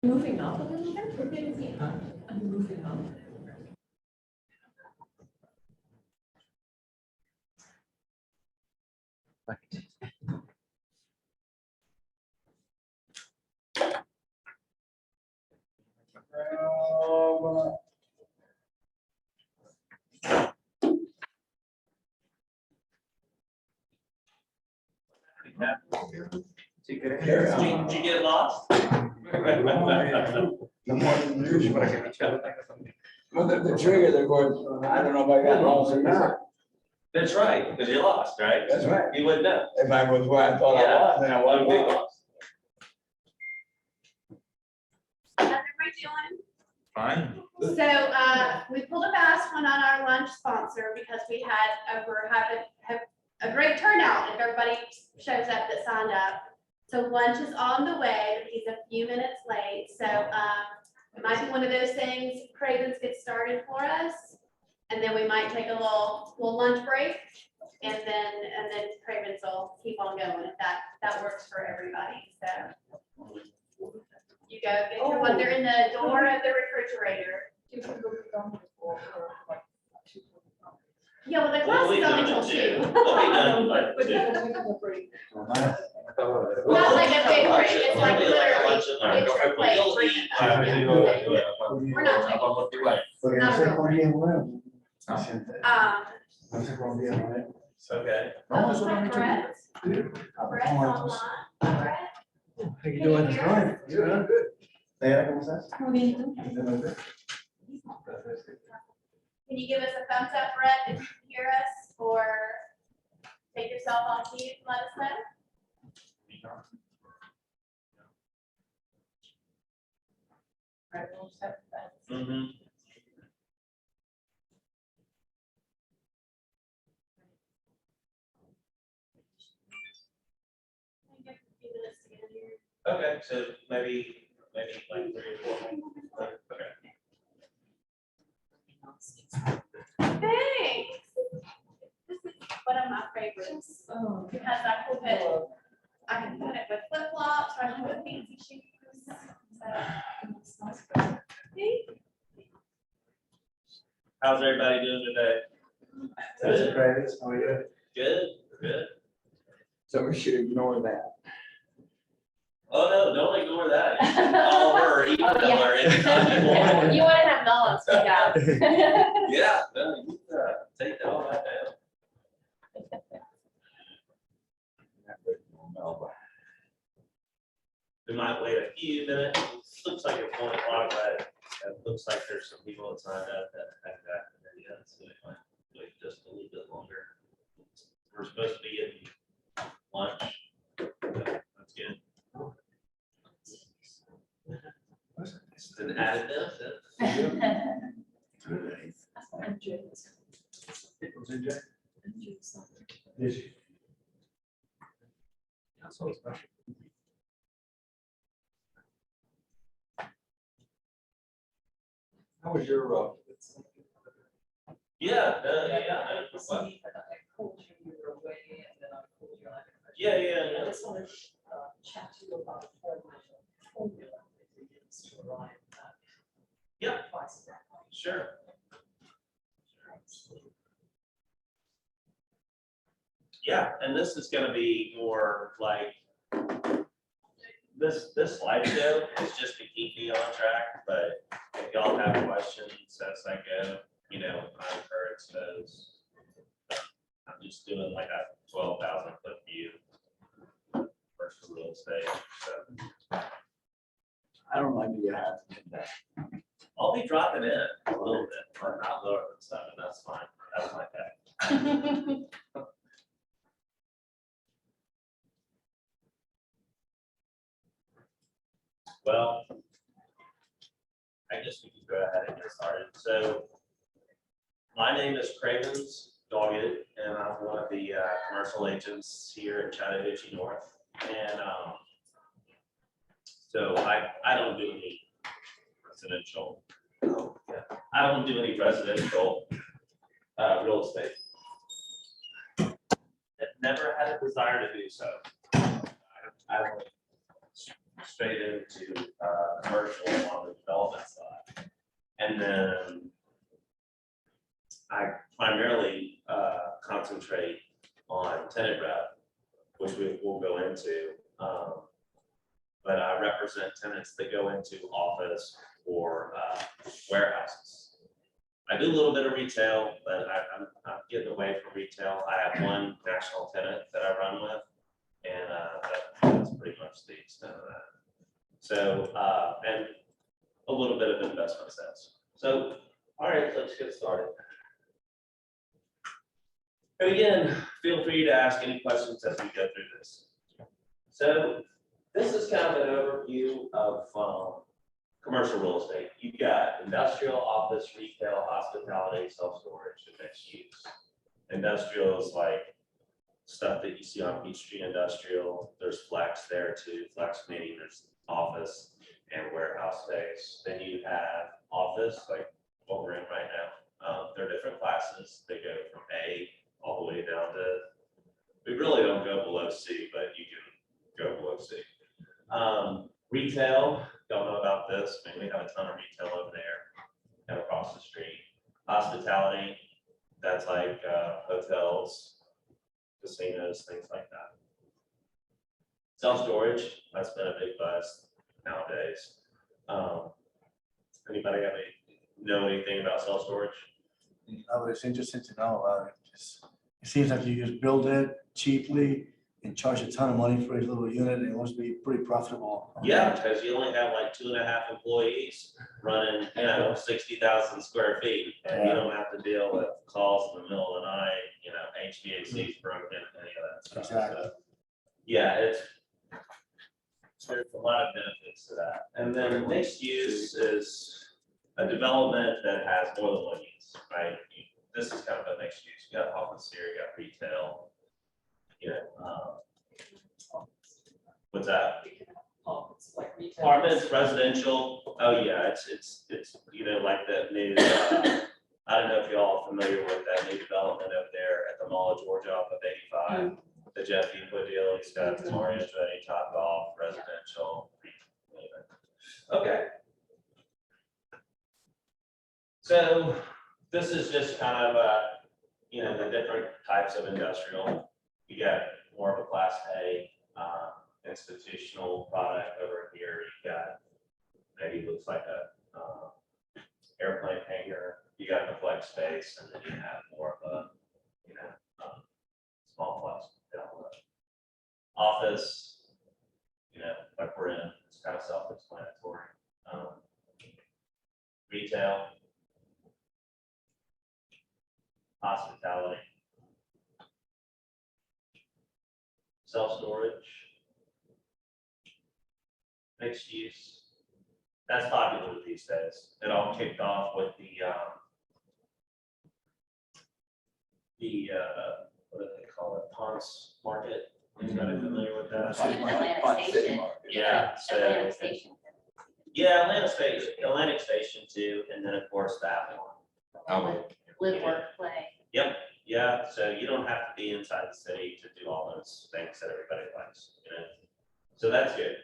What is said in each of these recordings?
Moving up a little bit, we're getting the I'm moving up. Did you get lost? Well, the trigger, they're going, I don't know if I got lost or not. That's right, because you lost, right? That's right. You wouldn't know. If I was where I thought I was, then I Wouldn't be wasn't. lost. How's everybody doing? Fine. So, we pulled a fast one on our lunch sponsor because we have a great turnout if everybody shows up that signed up. So lunch is on the way, but he's a few minutes late, so, it might be one of those things, Cravens get started for us. And then we might take a little lunch break, and then Cravens will keep on going if that works for everybody, so. You go get your one, they're in the door of the refrigerator. Yeah, well, the class is only till 2. We'll be done by 2. Not like a big break, it's like literally, it's your plate. We're not taking a break. Not a real break. Okay. Oh, is that Brett? Brett's online. Brett? How you doing? Here. Good. ¿Cómo estás? Can you give us a thumbs up, Brett, if you can hear us, or take yourself off mute and let us know? Brett, we'll just have to- Mm-hmm. Give us a few minutes to get in here. Okay, so maybe like 3 or 4. Okay. Thanks. This is one of my favorites, Oh. because I can put it with flip flops, or I can put fancy shoes. So, thank you. How's everybody doing today? Mr. Cravens, how are you? Good, good. So we should ignore that. Oh, no, don't ignore that. You can call her, email her anytime you want. You want to have Melon speak out. Yeah, no, you take all that down. We might wait a few minutes. Looks like it's 1 o'clock, but it looks like there's some people that signed up that haven't gotten there yet, so we might wait just a little bit longer. We're supposed to be getting lunch. That's good. It's an added benefit. Did you? That's so special. How was your Yeah, yeah, yeah. I just want to chat to you about formula that we use to arrive at. Yeah. Price. Sure. Yeah, and this is gonna be more like, this slideshow is just to keep me on track, but if y'all have questions as I go, you know, I'm encouraged those. I'm just doing like a 12,000 foot view versus real estate, so. I don't like to have to do that. I'll be dropping in a little bit, but not lower than 7, that's fine, that's my bad. Well, I guess we can go ahead and get started. So my name is Cravens, Doggett, and I'm one of the commercial agents here at Chattahoochee North. And so I don't do any residential. I don't do any residential real estate. I've never had a desire to do so. I went straight into commercial on the development side. And then I primarily concentrate on tenant rep, which we will go into. But I represent tenants that go into office or warehouses. I do a little bit of retail, but I'm getting away from retail. I have one national tenant that I run with, and that's pretty much the extent of that. So, and a little bit of investment sales. So, all right, let's get started. And again, feel free to ask any questions as we go through this. So, this is kind of an overview of commercial real estate. You've got industrial, office, retail, hospitality, self-storage, and mixed use. Industrial is like stuff that you see on Peachtree Industrial. There's flex there too. Flex meaning there's office and warehouse space. Then you have office, like what we're in right now. There are different classes. They go from A all the way down to, we really don't go below C, but you can go below C. Retail, don't know about this. I mean, we have a ton of retail over there and across the street. Hospitality, that's like hotels, casinos, things like that. Self-storage, that's been a big buzz nowadays. Anybody know anything about self-storage? No, it's interesting to know about it. It seems like you just build it cheaply and charge a ton of money for a little unit, and it must be pretty profitable. Yeah, because you only have like 2.5 employees running, 60,000 square feet, and you don't have to deal with calls in the middle of the night, HVAC's broken, any of that stuff. Exactly. So, yeah, there's a lot of benefits to that. And then mixed use is a development that has more than one use, right? This is kind of a mixed use. You got office here, you got retail, what's that? Apartments, like retail. Apartments, residential, oh yeah, it's like that new, I don't know if y'all are familiar with that new development up there at the Mall of Georgia off of 85. The Jeff Eco deal, he's got Mario's ready, top off, residential. Okay. So this is just kind of, the different types of industrial. You got more of a class A, institutional product over here. You got maybe looks like a airplane hangar. You got the flex space, and then you have more of a small flex down the office. Like we're in, it's kind of self-explanatory. Retail, hospitality, self-storage, mixed use. That's popular these days. It all kicked off with the what do they call it? Ponce Market. Anybody familiar with that? Atlantic Station. Yeah. So, Atlantic Station. yeah, Atlantic Station too, and then of course that one. Live, work, play. Yep. Yeah. So you don't have to be inside the city to do all those things that everybody likes. So that's good.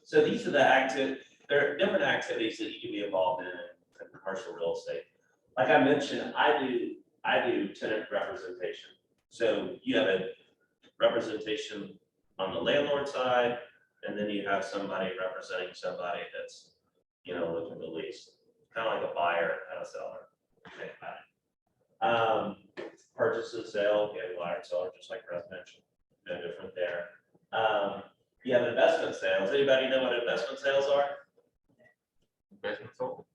So these are there are different activities that you can be involved in commercial real estate. Like I mentioned, I do tenant representation. So you have a representation on the landlord side, and then you have somebody representing somebody that's, looking to lease, kind of like a buyer and a seller. Think about it. Purchase and sale, buyer and seller, just like residential, no different there. You have investment sales. Anybody know what investment sales are? Investment sold.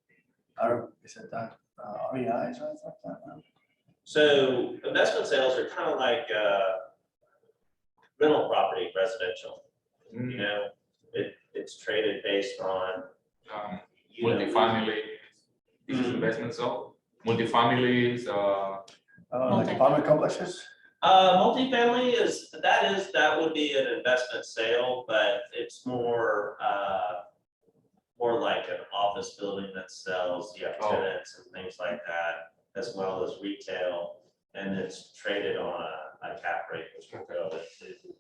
Is it that, REIs or something like that? So investment sales are kind of like rental property, residential. It's traded based on Multifamily. This is investment sold. Multifamily is Like apartment complexes? Multifamily that would be an investment sale, but it's more like an office building that sells, you have tenants and things like that, as well as retail, and it's traded on a cap rate, which we'll go into.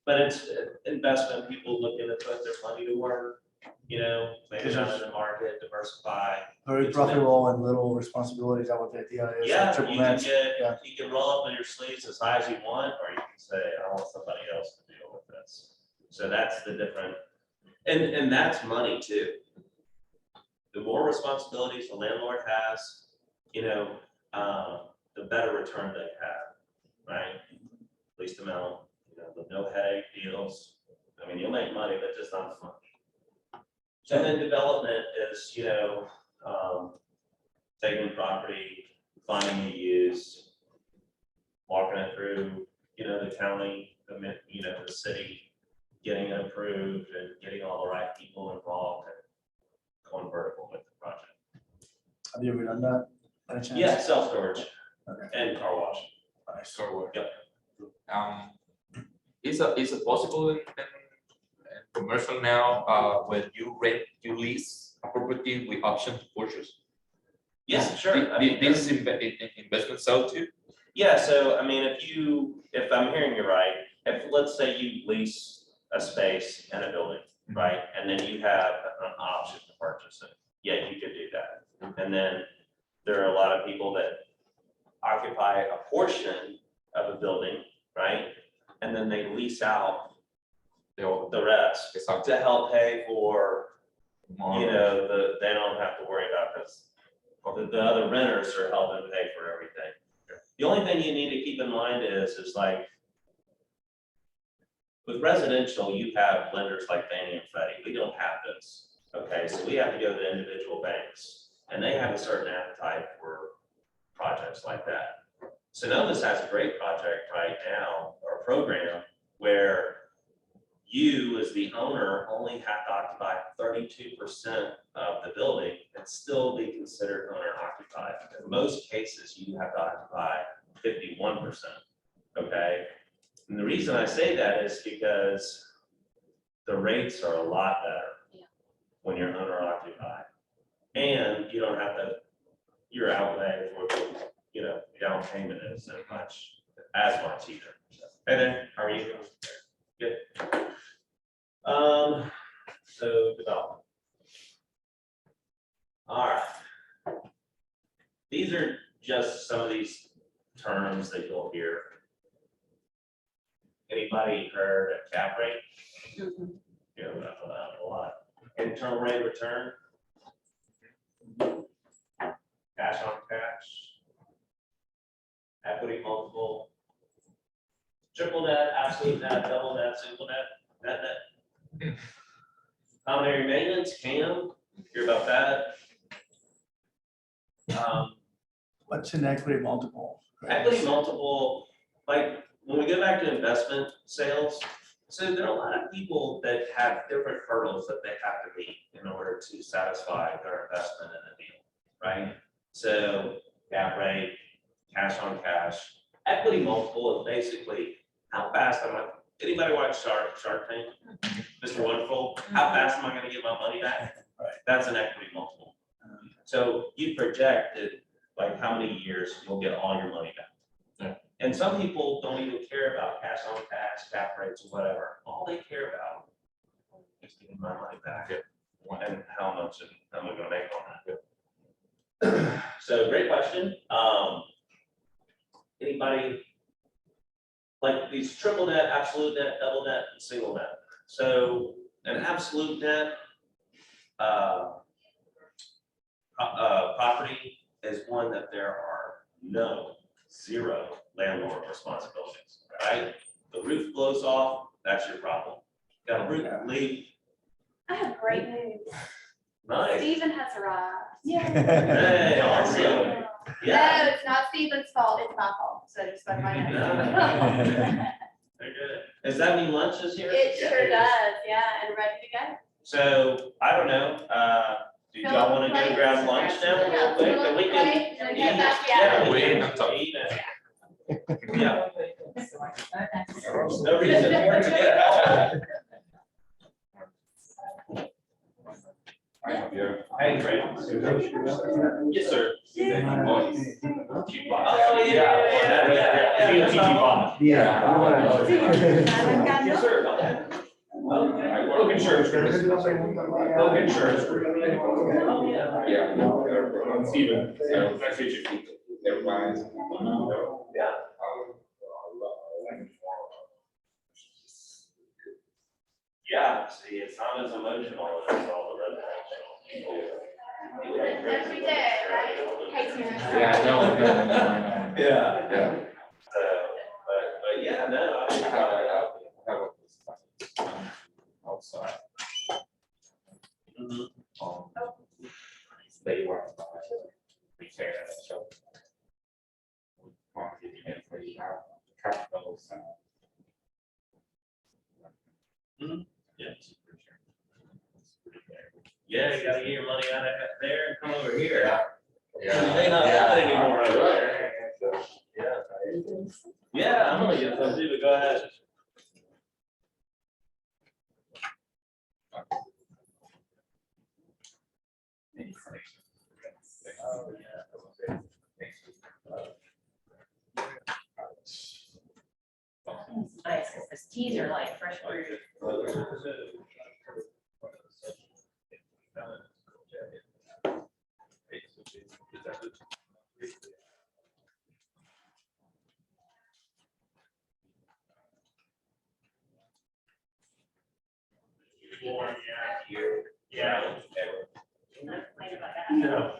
But it's investment, people looking to put their money to work, you know, maybe not in the market, diversify. Very It's profitable and little responsibility, is that what the idea is? Yeah, Triple you can net. get, yeah. you can roll up in your sleeves as high as you want, or you can say, I want somebody else to deal with this. So that's the different, and that's money too. The more responsibilities the landlord has, you know, the better return they have, right? Least amount, you know, the no headache deals. I mean, you'll make money, but just not as much. And then development is, you know, taking property, finding a use, walking it through, you know, the county, you know, the city, getting it approved and getting all the right people involved and going vertical with the project. Have you ever done that? By any chance? Yeah, self-storage Okay. and car wash. Nice. So, Yep. Is it possible in commercial now, when you lease a property with option to purchase? Yeah, sure. I mean, This is investment sell too? yeah, so I mean, if I'm hearing you right, if let's say you lease a space in a building, right? And then you have an option to purchase it, yeah, you could do that. And then there are a lot of people that occupy a portion of a building, right? And then they lease out the rest Exactly. to help pay for, More. you know, they don't have to worry about this. The other renters are helping pay for everything. The only thing you need to keep in mind is like, with residential, you have lenders like Fannie and Freddie. We don't have this. Okay, so we have to go to individual banks, and they have a certain appetite for projects like that. Sonoma's has a great project right now, or program, where you as the owner only have to occupy 32% of the building and still be considered owner occupied. In most cases, you have to occupy 51%, okay? And the reason I say that is because the rates are a lot better when you're owner occupied. And you don't have to, your outlay for, you know, down payment is as much either. Hey there, how are you? Good. So development. All right. These are just some of these terms that you'll hear. Anybody heard of cap rate? Yeah, that's a lot. Internal rate of return. Cash on cash. Equity multiple. Triple net, absolute net, double net, single net, net. Common area maintenance, CAM, hear about that. What's an equity multiple? Equity multiple, like, when we go back to investment sales, so there are a lot of people that have different hurdles that they have to meet in order to satisfy their investment in a deal, right? So cap rate, cash on cash, equity multiple is basically how fast am I, anybody watch Shark Tank? Mr. Wonderful, how fast am I gonna get my money back? Right. That's an equity multiple. So you projected like how many years you'll get all your money back. And some people don't even care about cash on cash, cap rates, or whatever. All they care about is getting my money back and how much am I gonna make on that. So great question. Anybody like these triple net, absolute net, double net, and single net? So an absolute net property is one that there are zero landlord responsibilities, right? The roof blows off, that's your problem. Got a roof leak, I have great news. nice. Steven has arrived. Hey, awesome. Yeah, No, it's not Steven's fault, it's my fault, so just let my No. know. very good. Does that mean lunch is here? It Yeah, sure is. does, yeah, and ready to go. So, I don't know, do y'all wanna go grab lunch now real quick, and we can Plate, and eat? get back, Yeah, we We can can talk. eat it. Yeah, Okay. no reason to forget. Hey, Cravens. Yes, sir. Yeah. Oh, yeah. Yeah. Yes, sir. Okay. Look insurance. Look insurance. Yeah. Steven. Nice to meet you. Everybody's. Yeah. Yeah, see, it's not as emotional as all the residential. Every day, right? Hey, Tina. Yeah, no. Yeah. Yeah. So, but yeah, no, I have a outside. Mhm. They were repair so. For you have capitals. Yeah. Yeah, you gotta get your money out of there and come over here. Yeah. You may not have it anymore over there. Yeah. Yeah, I'm gonna get some too, but go ahead. Nice, because this teas are like fresh fruit. Yeah. Yeah.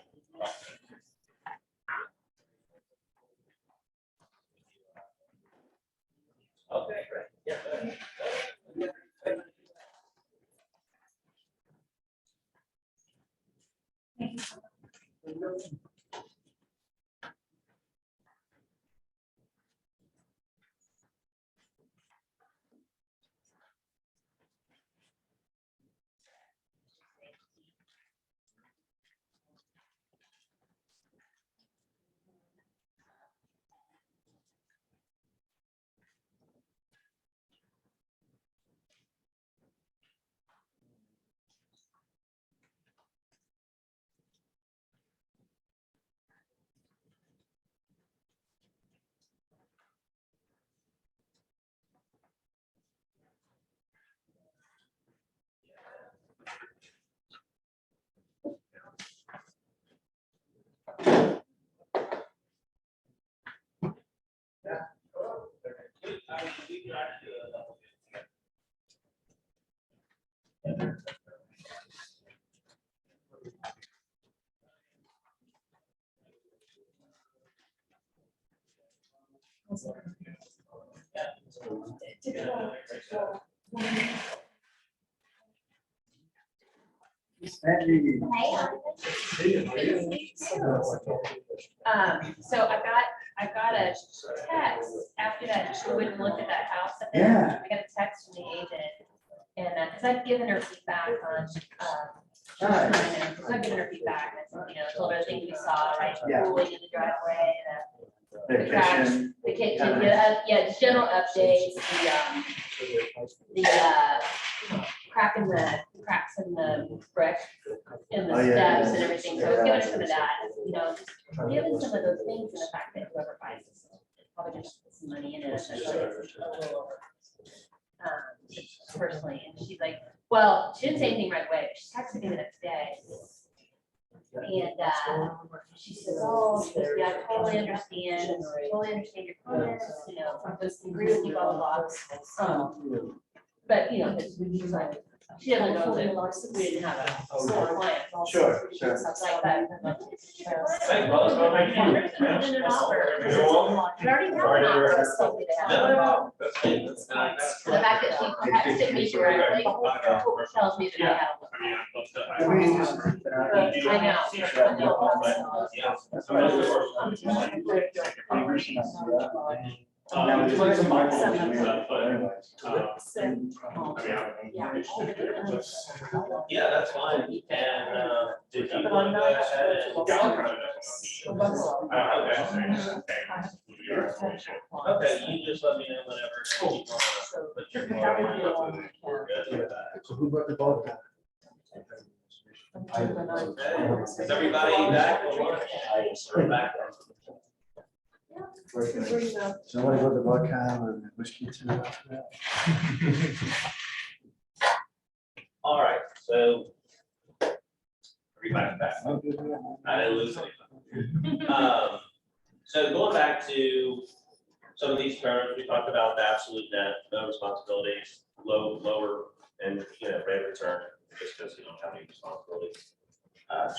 Okay, great. Yeah. So I got a text after that, she went and looked at that house. up there. Yeah. I got a text from the agent, and, because I've given her feedback on, I've given her feedback, and, told her the things we saw, right? Yeah. Cooling in the driveway, the cracks, Vacation. the kitchen, just general updates, the cracks in the brick and the Oh, yeah. steps and everything, so I was giving her some of that, given some of those things and the fact that whoever buys this, probably just put some money in it, essentially. Personally, and she's like, well, she didn't say anything right away, but she texted me the next day. And she says, oh, she goes, yeah, I totally understand your comments, I just agree with you, blah, blah, blah. But, she's like, she doesn't know that we didn't have a client. Sure. Stuff like that. Thanks, boss. Well, thank you. Put in an offer. You're welcome. We already have an offer, so we have. No, that's fine. That's not. The fact that she texted me directly tells me that I have. I mean, just- I know. Yeah, that's fine. And, did you want to go ahead and? Okay, you just let me know whenever. you wanna put your card in. We're good with that. So who brought the ball down? Okay, is everybody back? We're back. Somebody go to Buckheim or whiskey too. All right, so everybody's back. I didn't lose anything. So going back to some of these terms, we talked about the absolute net, no responsibilities, lower, and, rate of return, just because you don't have any responsibilities.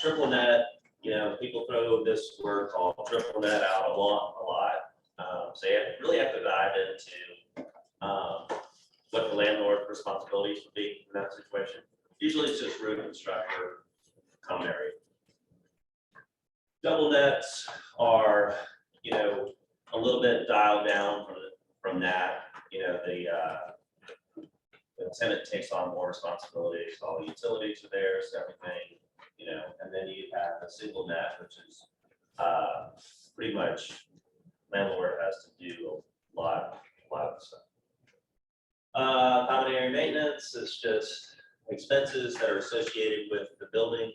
Triple net, people throw this word called triple net out a lot. So you really have to dive into what the landlord responsibilities would be in that situation. Usually it's just roof and structure, common area. Double nets are, a little bit dialed down from that. The tenant takes on more responsibilities, all the utilities are theirs, everything, and then you have a single net, which is pretty much landlord has to do a lot of stuff. Common area maintenance is just expenses that are associated with the building,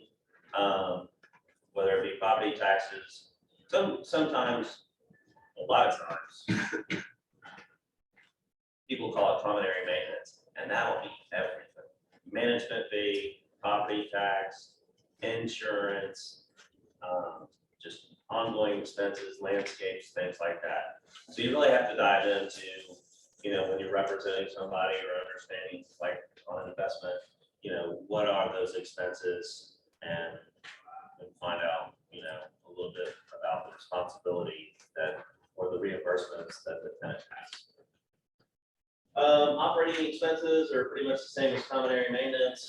whether it be property taxes, sometimes, a lot of times, people call it common area maintenance, and that'll be everything. Management fee, property tax, insurance, just ongoing expenses, landscapes, things like that. So you really have to dive into, when you're representing somebody or understanding, like on an investment, what are those expenses, and find out, a little bit about the responsibility or the reimbursements that the tenant has. Operating expenses are pretty much the same as common area maintenance.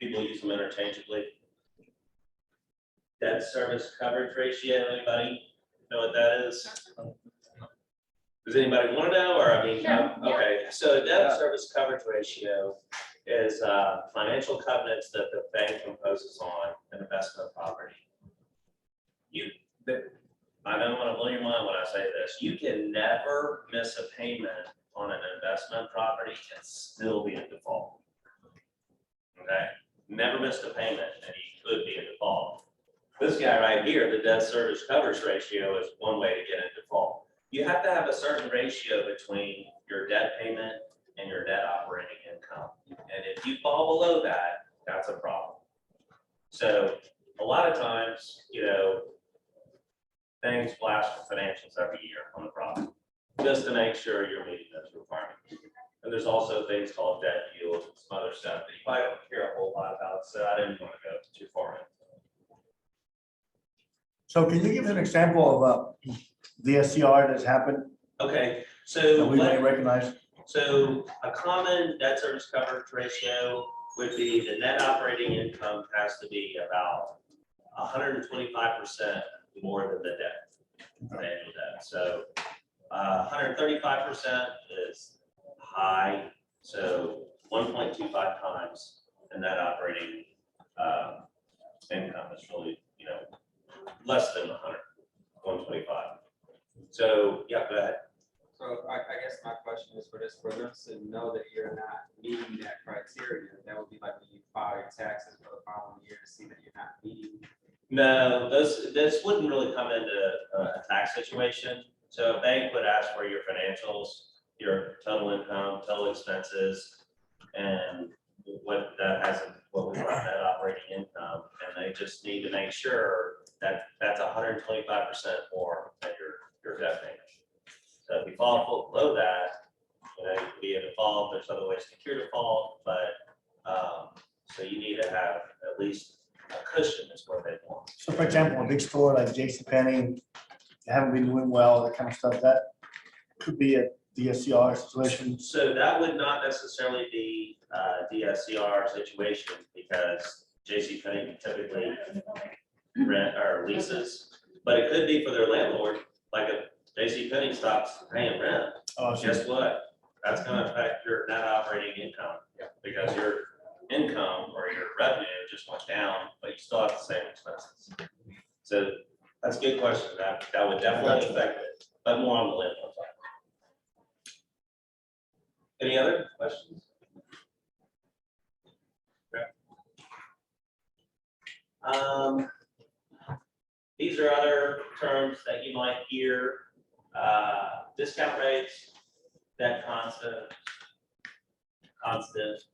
People use them interchangeably. Debt service coverage ratio, anybody know what that is? Does anybody want to know, or okay, so debt service coverage ratio is financial covenants that the bank imposes on an investment property. I don't want to blow your mind when I say this. You can never miss a payment on an investment property and still be in default. Okay, never missed a payment and you could be in default. This guy right here, the debt service coverage ratio, is one way to get in default. You have to have a certain ratio between your debt payment and your net operating income. And if you fall below that, that's a problem. So a lot of times, things flash for financials every year on the property, just to make sure you're meeting those requirements. And there's also things called debt yield and some other stuff that you probably don't care a whole lot about, so I didn't want to go too far in. So can you give us an example of the SCR that's happened Okay, that so we may recognize? So a common debt service coverage ratio would be the net operating income has to be about 125% more than the debt, the annual debt. So 135% is high, so 1.25 times the net operating income is really, less than 125. So yeah, go ahead. So I guess my question is for them to know that you're not meeting that criteria. That would be like when you file your taxes for the following year to see that you're not meeting. No, this wouldn't really come into a tax situation. So a bank would ask for your financials, your total income, total expenses, and what that has, what we call net operating income. And they just need to make sure that that's 125% more than your debt payment. So if you fall below that, you can be in default. There's other ways to cure default, but so you need to have at least a cushion is what they want. So for example, a big store like JCPenney, they haven't been doing well, that kind of stuff, that could be a DSCR situation. So that would not necessarily be a DSCR situation because JCPenney typically rent or leases, but it could be for their landlord. Like if JCPenney stops paying rent, guess what? That's going to affect your net operating income because your income or your revenue just went down, but you still have the same expenses. So that's a good question. That would definitely affect it, but more on the landlord side. Any other questions? These are other terms that you might hear, discount rates, debt constant,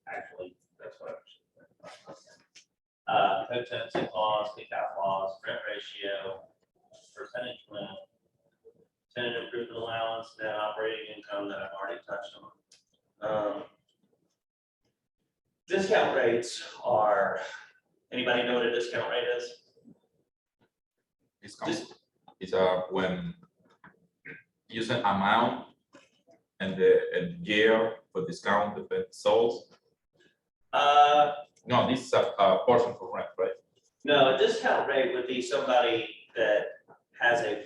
actually, that's what I should say. Co-tenancy clause, kick-out clause, rent ratio, percentage rent, tenant improvement allowance, net operating income that I've already touched on. Discount rates are, anybody know what a discount rate is? Discount is when using amount and the year for discount depends sold. No, this is a portion for rent, right? No, a discount rate would be somebody that has a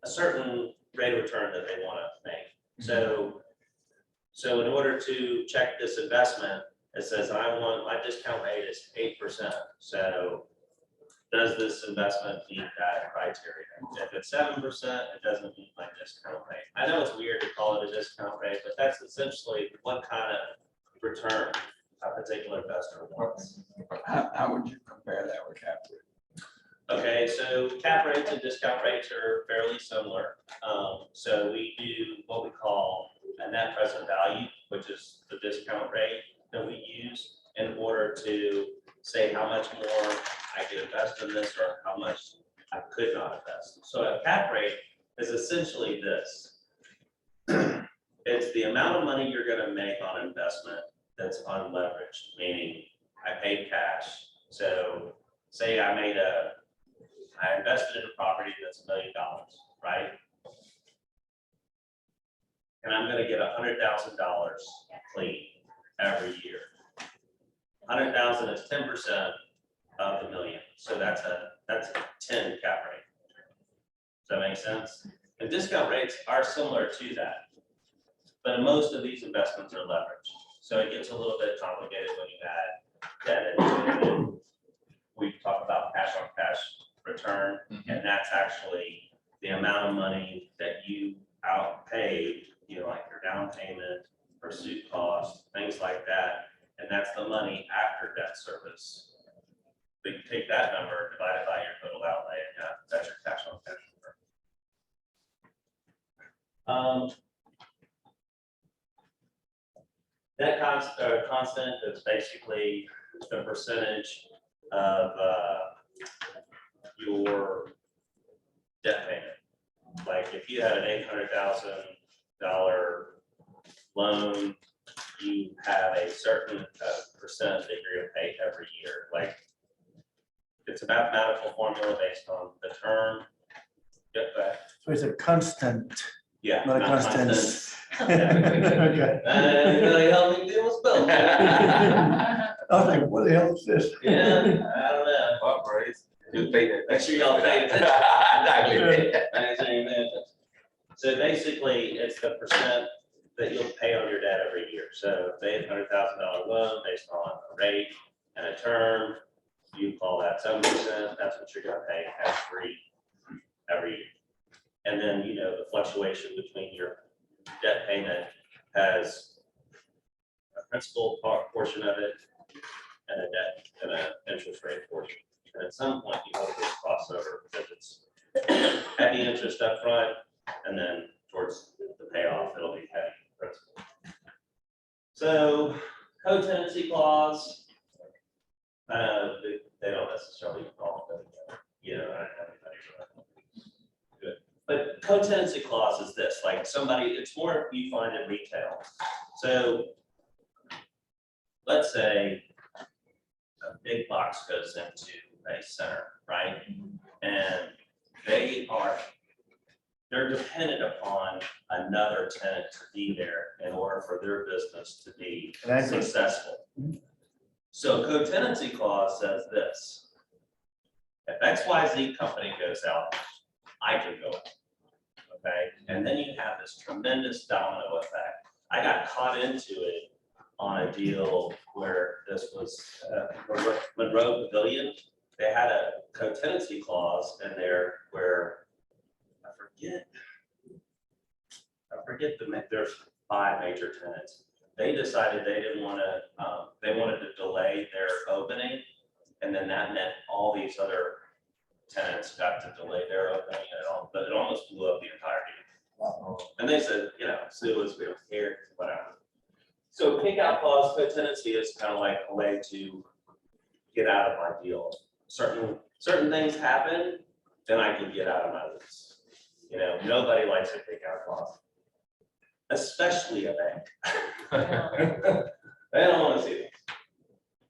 certain rate of return that they want to make. So in order to check this investment, it says my discount rate is 8%. So does this investment meet that criteria? If it's 7%, it doesn't meet my discount rate. I know it's weird to call it a discount rate, but that's essentially what kind of return a particular investor wants. How would you compare that with cap rate? Okay, so cap rates and discount rates are fairly similar. So we do what we call a net present value, which is the discount rate that we use in order to say how much more I could invest in this or how much I could not invest. So a cap rate is essentially this. It's the amount of money you're going to make on investment that's unleveraged, meaning I paid cash. So say I invested in a property that's $1 million, right? And I'm going to get $100,000 clean every year. 100,000 is 10% of the million. So that's a 10 cap rate. Does that make sense? And discount rates are similar to that. But most of these investments are leveraged. So it gets a little bit complicated when you add debt into it. We talk about cash on cash return, and that's actually the amount of money that you outpaid, like your down payment, pursuit cost, things like that. And that's the money after debt service. So you take that number, divide it by your total outlay, and that's your cash on cash return. That constant is basically the percentage of your debt payment. Like if you had an $800,000 loan, you have a certain percent that you're going to pay every year. Like it's a mathematical formula based on the term. Get that? So it's a constant, Yeah. not a constant. Okay. Really help me deal with spell. I was like, what the hell is this? Yeah, I don't know. Well, Bryce, you pay that. Make sure y'all pay attention. Exactly. So basically, it's the percent that you'll pay on your debt every year. So if they have $100,000 loan based on a rate and a term, you call that 7%. That's what you're going to pay every year. And then, the fluctuation between your debt payment has a principal portion of it and a debt and an interest rate portion. And at some point, you hope this crossover because it's heavy interest up front, and then towards the payoff, it'll be heavy principal. So, co-tenancy clause, they don't necessarily call it, but good. But co-tenancy clause is this, like it's more you find in retail. So let's say a big box goes into a center, right? And they're dependent upon another tenant to be there in order for their business to be successful. So co-tenancy clause says this: if XYZ company goes out, I can go out. Okay, and then you have this tremendous domino effect. I got caught into it on a deal where this was Monroe Pavilion. They had a co-tenancy clause in there where I forget there's 5 major tenants. They decided they didn't want to, they wanted to delay their opening And then that meant all these other tenants got to delay their opening and all, but it almost blew up the entire deal. Wow. And they said, you know, sue us, we don't care, whatever. So kick-out clause co-tenancy is kind of like a way to get out of my deal. Certain things happen, then I can get out of my lease. You know, nobody likes a kick-out clause, especially a bank. They don't want to see it.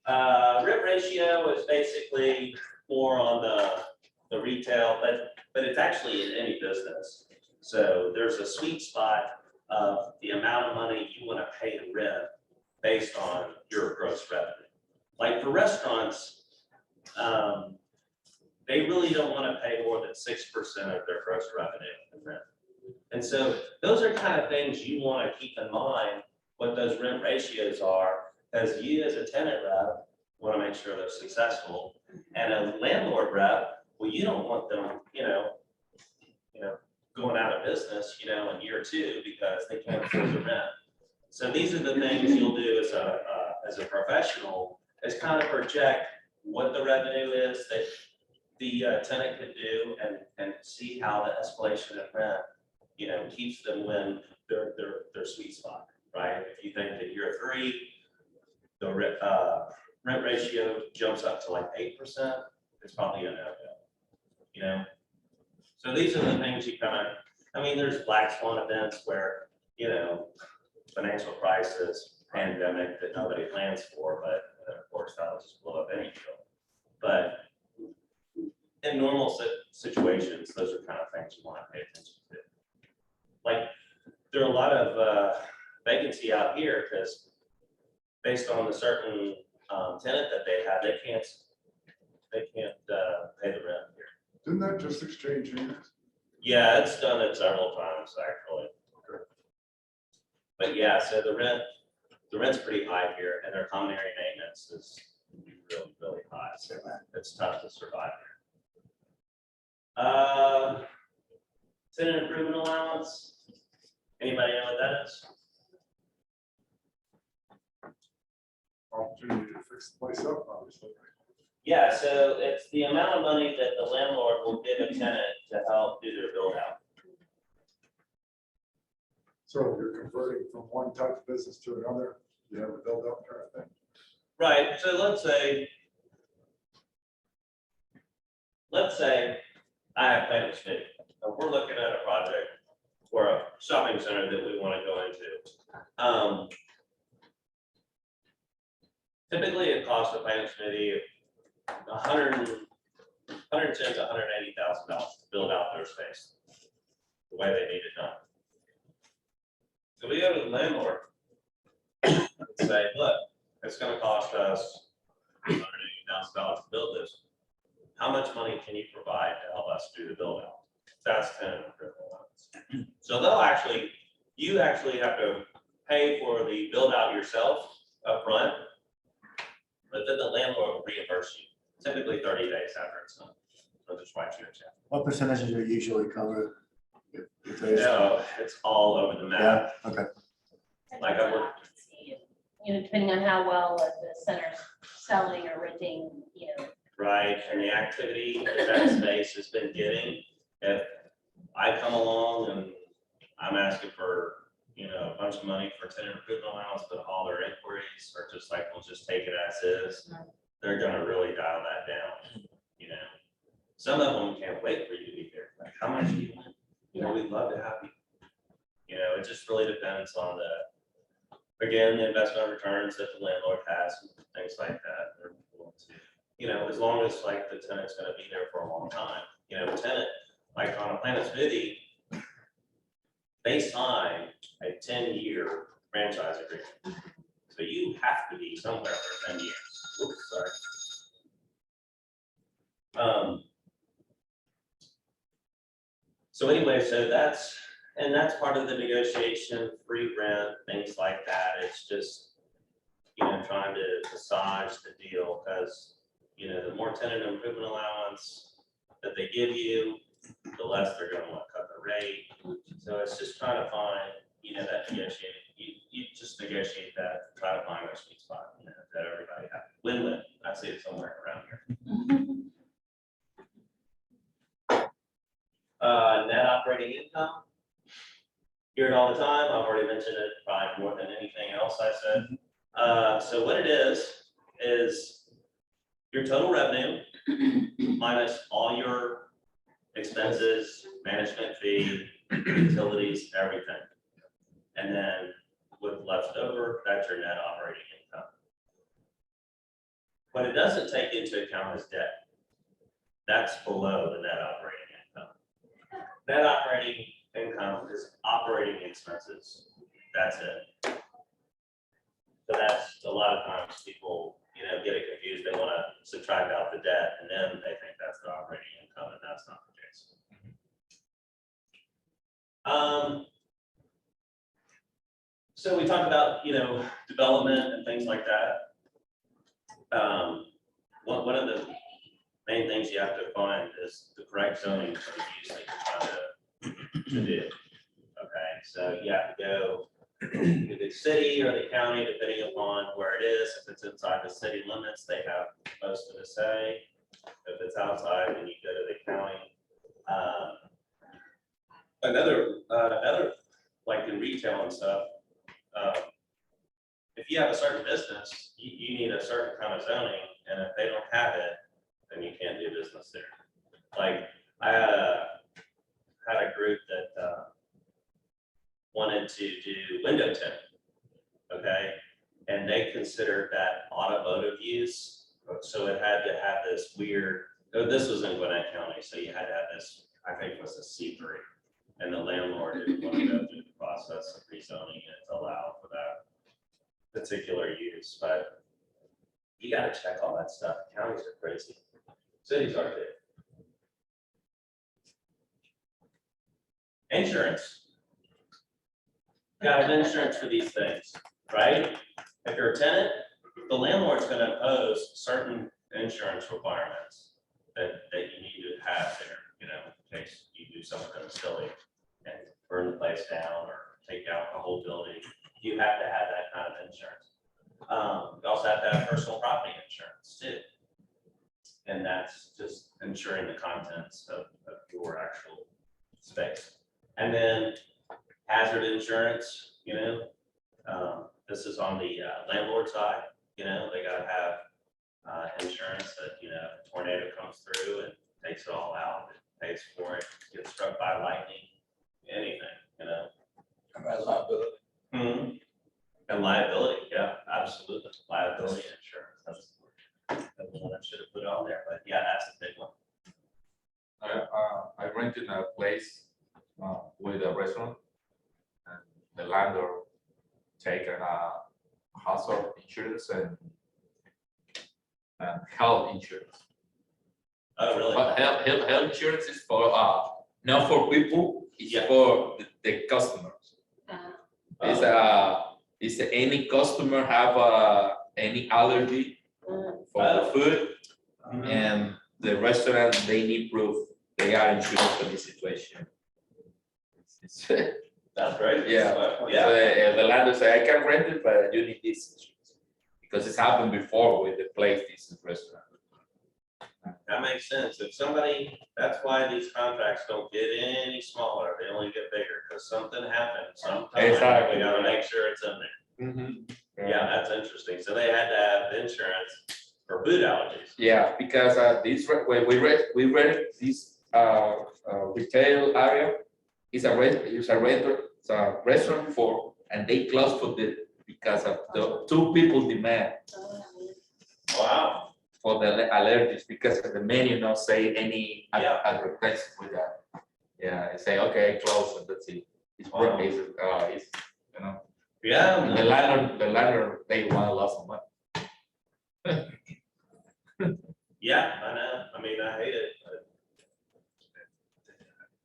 Rent ratio is basically more on the retail, but it's actually in any business. So there's a sweet spot of the amount of money you want to pay to rent based on your gross revenue. Like for restaurants, they really don't want to pay more than 6% of their gross revenue in rent. And so those are kind of things you want to keep in mind, what those rent ratios are, because you as a tenant rep want to make sure they're successful. And a landlord rep, well, you don't want them, you know, going out of business, you know, in year 2 because they can't afford the rent. So these are the things you'll do as a professional, is kind of project what the revenue is that the tenant could do and see how the escalation of rent, you know, keeps them when their sweet spot, right? If you think that year 3, the rent ratio jumps up to like 8%, it's probably a no-go, you know? So these are the things you kind of, I mean, there's black swan events where, you know, financial crisis, pandemic that nobody plans for, but of course that'll just blow up any deal. But in normal situations, those are kind of things you want to pay attention to. Like, there are a lot of vacancy out here because based on the certain tenant that they have, they can't pay the rent here. Didn't that just exchange hands? Yeah, it's done it several times actually. But yeah, so the rent's pretty high here, and their common area maintenance is really, really high. So it's tough to survive here. Tenant improvement allowance. Anybody know what that is? Opportunity to fix the place up, obviously. Yeah, so it's the amount of money that the landlord will give a tenant to help do their build out. So if you're converting from one type of business to another, you have a build up kind of thing. Right, so let's say I have Planet City, and we're looking at a project or a shopping center that we want to go into. Typically, it costs the Planet City $110,000 to $180,000 to build out their space the way they need it done. So we go to the landlord and say, look, it's going to cost us $180,000 to build this. How much money can you provide to help us do the build out? That's tenant improvement allowance. So you actually have to pay for the build out yourself up front, but then the landlord will reimburse you, typically 30 days after it's done. They'll just write you a check. What percentages are usually covered? If there's- So it's all over the map. Yeah, okay. Like I work, You know, depending on how well the center's selling or renting, you know. right, and the activity that that space has been getting, if I come along and I'm asking for, you know, a bunch of money for tenant improvement allowance, but all their inquiries are just like, we'll just take it as is, they're gonna really dial that down, you know? Some of them can't wait for you to be here, like, how much do you want? You know, we'd love to have you. You know, it just really depends on again, the investment returns that the landlord has, and things like that. They're willing to, you know, as long as like the tenant's gonna be there for a long time. You know, the tenant, like on a Planet City, they sign a 10-year franchise agreement. So you have to be somewhere for 10 years. Oops, sorry. So anyway, that's part of the negotiation, free rent, things like that. It's just, you know, trying to massage the deal because, you know, the more tenant improvement allowance that they give you, the less they're gonna want to cut the rate. So it's just trying to find, you know, that negotiate. You just negotiate that, try to find a sweet spot, you know, that everybody has. Win-win. That's see it somewhere around here. Net operating income. Hear it all the time. I've already mentioned it probably more than anything else I said. So what it is your total revenue minus all your expenses, management fee, utilities, everything. And then what's left over, that's your net operating income. What it doesn't take into account is debt. That's below the net operating income. Net operating income is operating expenses. That's it. So that's a lot of times people, get it confused. They want to subtract out the debt and then they think that's the operating income, and that's not the case. So we talked about, development and things like that. One of the main things you have to find is the correct zoning for the use that you're trying to do. Okay, so you have to go to the city or the county, depending upon where it is. If it's inside the city limits, they have most of the say. If it's outside, then you go to the county. Another, like in retail and stuff, if you have a certain business, you need a certain kind of zoning, and if they don't have it, then you can't do business there. Like, I had a group that wanted to do window tint, okay? And they considered that automotive use, so it had to have this weird, this was in Gwinnett County, so you had to have this, I think it was a C3. And the landlord didn't want to go through the process of rezoning it to allow for that particular use, but you gotta check all that stuff. Counties are crazy. Cities are too. Insurance. Got an insurance for these things, right? If you're a tenant, the landlord's gonna impose certain insurance requirements that you need to have there, in case you do something silly and burn the place down or take out the whole building. You have to have that kind of insurance. You also have to have personal property insurance too. And that's just insuring the contents of your actual space. And then hazard insurance, this is on the landlord side, they gotta have insurance that, if a tornado comes through and takes it all out, it pays for it, gets struck by lightning, anything, Liability. Mhm. And liability, yeah, absolutely, liability insurance, that's the one I should have put on there, but yeah, that's a big one. I rented a place with a restaurant, and the landlord taken a hazard insurance and health insurance. Oh, really? But health insurance is for not for people, it's Yeah. for the customers. Is any customer have any allergy for the food, and the restaurant, they need proof they are insured for this situation. That's right. Yeah. Yeah. So the landlord say, I can rent it, but you need this insurance. Because it's happened before with the place, this restaurant. That makes sense. If somebody, that's why these contracts don't get any smaller, they only get bigger, because something happened sometime. Exactly. We gotta make sure it's in there. Yeah, that's interesting. So they had to have insurance for food allergies. Yeah, because when we read this retail area, it's a restaurant for, and they closed because of the two people demand Wow. for the allergies, because the menu not say any Yeah. advertisement with that. Yeah, it say, okay, close, and that's it. It's Wow. it's Yeah. and the landlord, they want a lot of money. Yeah, I know. I mean, I hate it, but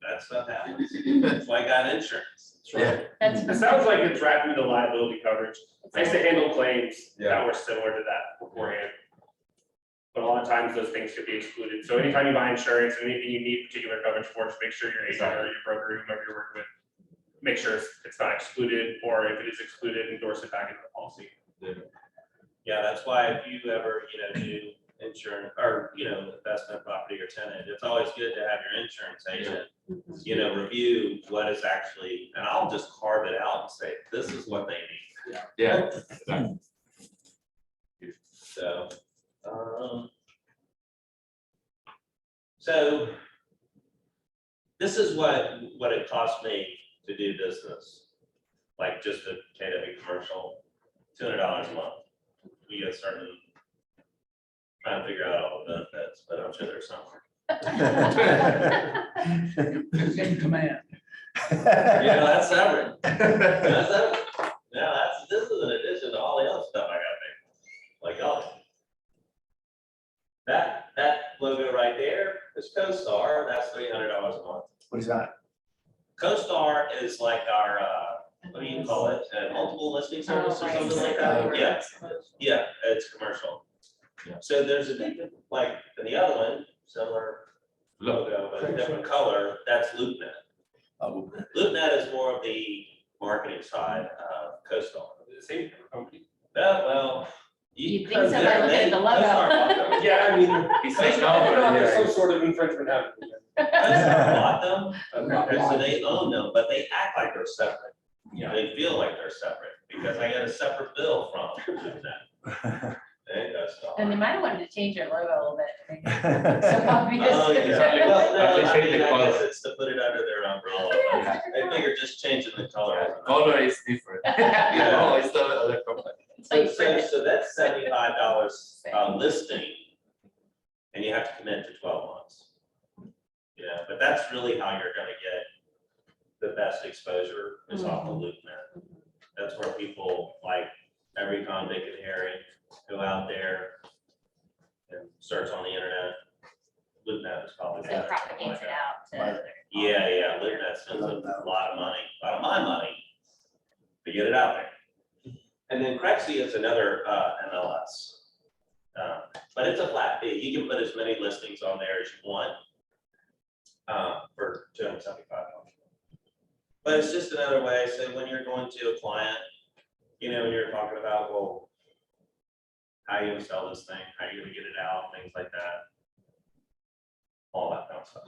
that stuff happens. That's why I got insurance. Yeah. It sounds like it's wrapped into liability coverage. I used to handle claims that were similar to that beforehand. But a lot of times those things could be excluded. So anytime you buy insurance, anything you need particular coverage for, just make sure your agent or your broker, whomever you're working with, make sure it's not excluded, or if it is excluded, endorse it back into the policy. Yeah, that's why if you ever, do insurance or, investment property or tenant, it's always good to have your insurance agent, review what is actually, and I'll just carve it out and say, this is what they need. Yeah. So, so this is what it cost me to do business, like just a KW commercial, $200 a month. We get started trying to figure out all the benefits, but I'm sure there's somewhere. In command. That's separate. That's separate. Now, this is in addition to all the other stuff I gotta pay. Like, that logo right there is CoStar, that's $300 a month. What is that? CoStar is like our, what do you call it, multiple listing service or something like that? Yeah, yeah, it's commercial. Yeah. So there's a big, like, in the other one, similar logo, but a different color, that's LoopNet. Oh, LoopNet is more of the marketing side of CoStar. The same company. Yeah, well. You think so by looking at the logo. Yeah, I mean, He they says don't no, have but some yeah. sort of infringement happening. CoStar bought them, Okay. so they own them, but they act like they're separate. Yeah. They feel like they're separate, because I got a separate bill from LoopNet. And CoStar. And they might have wanted to change their logo a little bit to make it so obvious. Oh, yeah. Well, no, They I change mean, the I color. guess it's to put it under their umbrella. Yeah. I figure just changing the color. isn't enough. Color is different. Yeah. No, it's the other company. It's like So that's $75 listing, and you have to commit to 12 months. But that's really how you're gonna get the best exposure is off the LoopNet. That's where people like every Tom, Dick, and Harry go out there and search on the internet. LoopNet is probably. So better. propagates it out to other. Yeah, LoopNet spends a lot of money, a lot of my money to get it out there. And then Crexy is another MLS. But it's a flat fee. You can put as many listings on there as you want for $275. But it's just another way. So when you're going to a client, when you're talking about, well, how are you gonna sell this thing? How are you gonna get it out? Things like that. All that kind of stuff.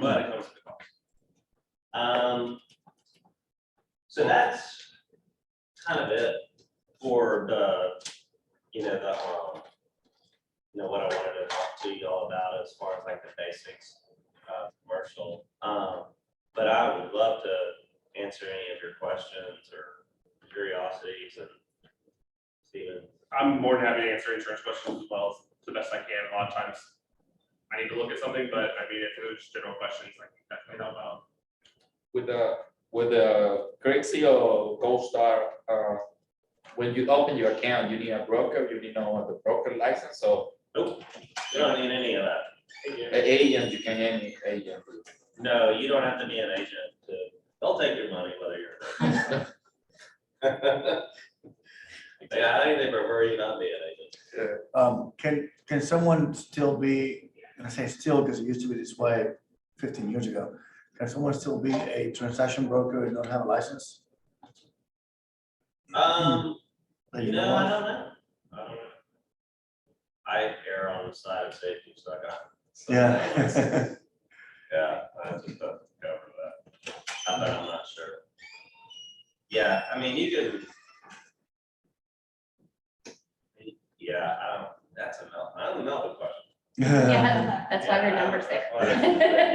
But it comes with a cost. So that's kind of it for what I wanted to talk to you all about as far as like the basics of commercial. But I would love to answer any of your questions or curiosities, and Stephen. I'm more than happy to answer insurance questions as well, to the best I can. A lot of times I need to look at something, but I mean, if there's general questions, I can definitely help out. With the Cravens or CoStar, when you open your account, you need a broker, you need the broker license, so Nope, you don't need any of that. an agent, you can any agent. No, you don't have to be an agent they'll take your money whether you're. Yeah, I think they prefer you not be an agent. Can someone still be, and I say still because it used to be this way 15 years ago, can someone still be a transaction broker and not have a license? Like, I don't know. I err on the side of safety, so I got. Yeah. Yeah, I just have to cover that. But I'm not sure. Yeah, I mean, you can. Yeah, that's a no. I don't know the question. Yeah, that's why her number's there.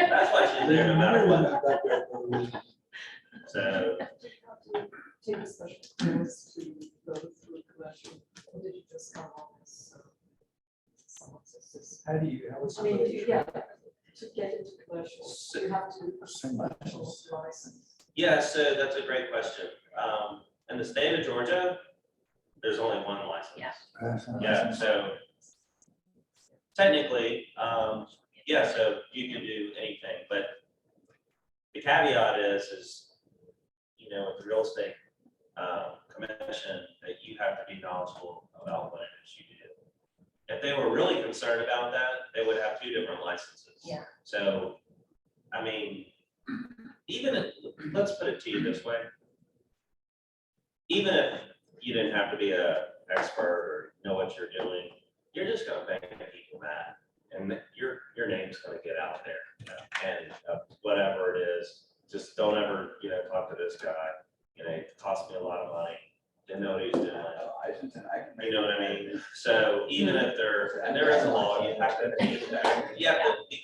That's why she's there no matter what. So, Take a special course to go through commercial, or did you just come on this? Someone's assist? How do you, how is I mean, somebody? yeah, to get into commercial, you have to. Same license. License. yeah, so that's a great question. In the state of Georgia, there's only one license. Yeah. Yeah, so technically, yeah, so you can do anything, but the caveat is, with the real estate commission, that you have to be knowledgeable about what it is you do. If they were really concerned about that, they would have 2 different licenses. Yeah. So, I mean, even if, let's put it to you this way. Even if you didn't have to be an expert or know what you're doing, you're just gonna make people mad, and your name's gonna get out there, and whatever it is, just don't ever, talk to this guy, it cost me a lot of money, didn't know what he was doing. You know what I mean? So even if and there is a law, you have to be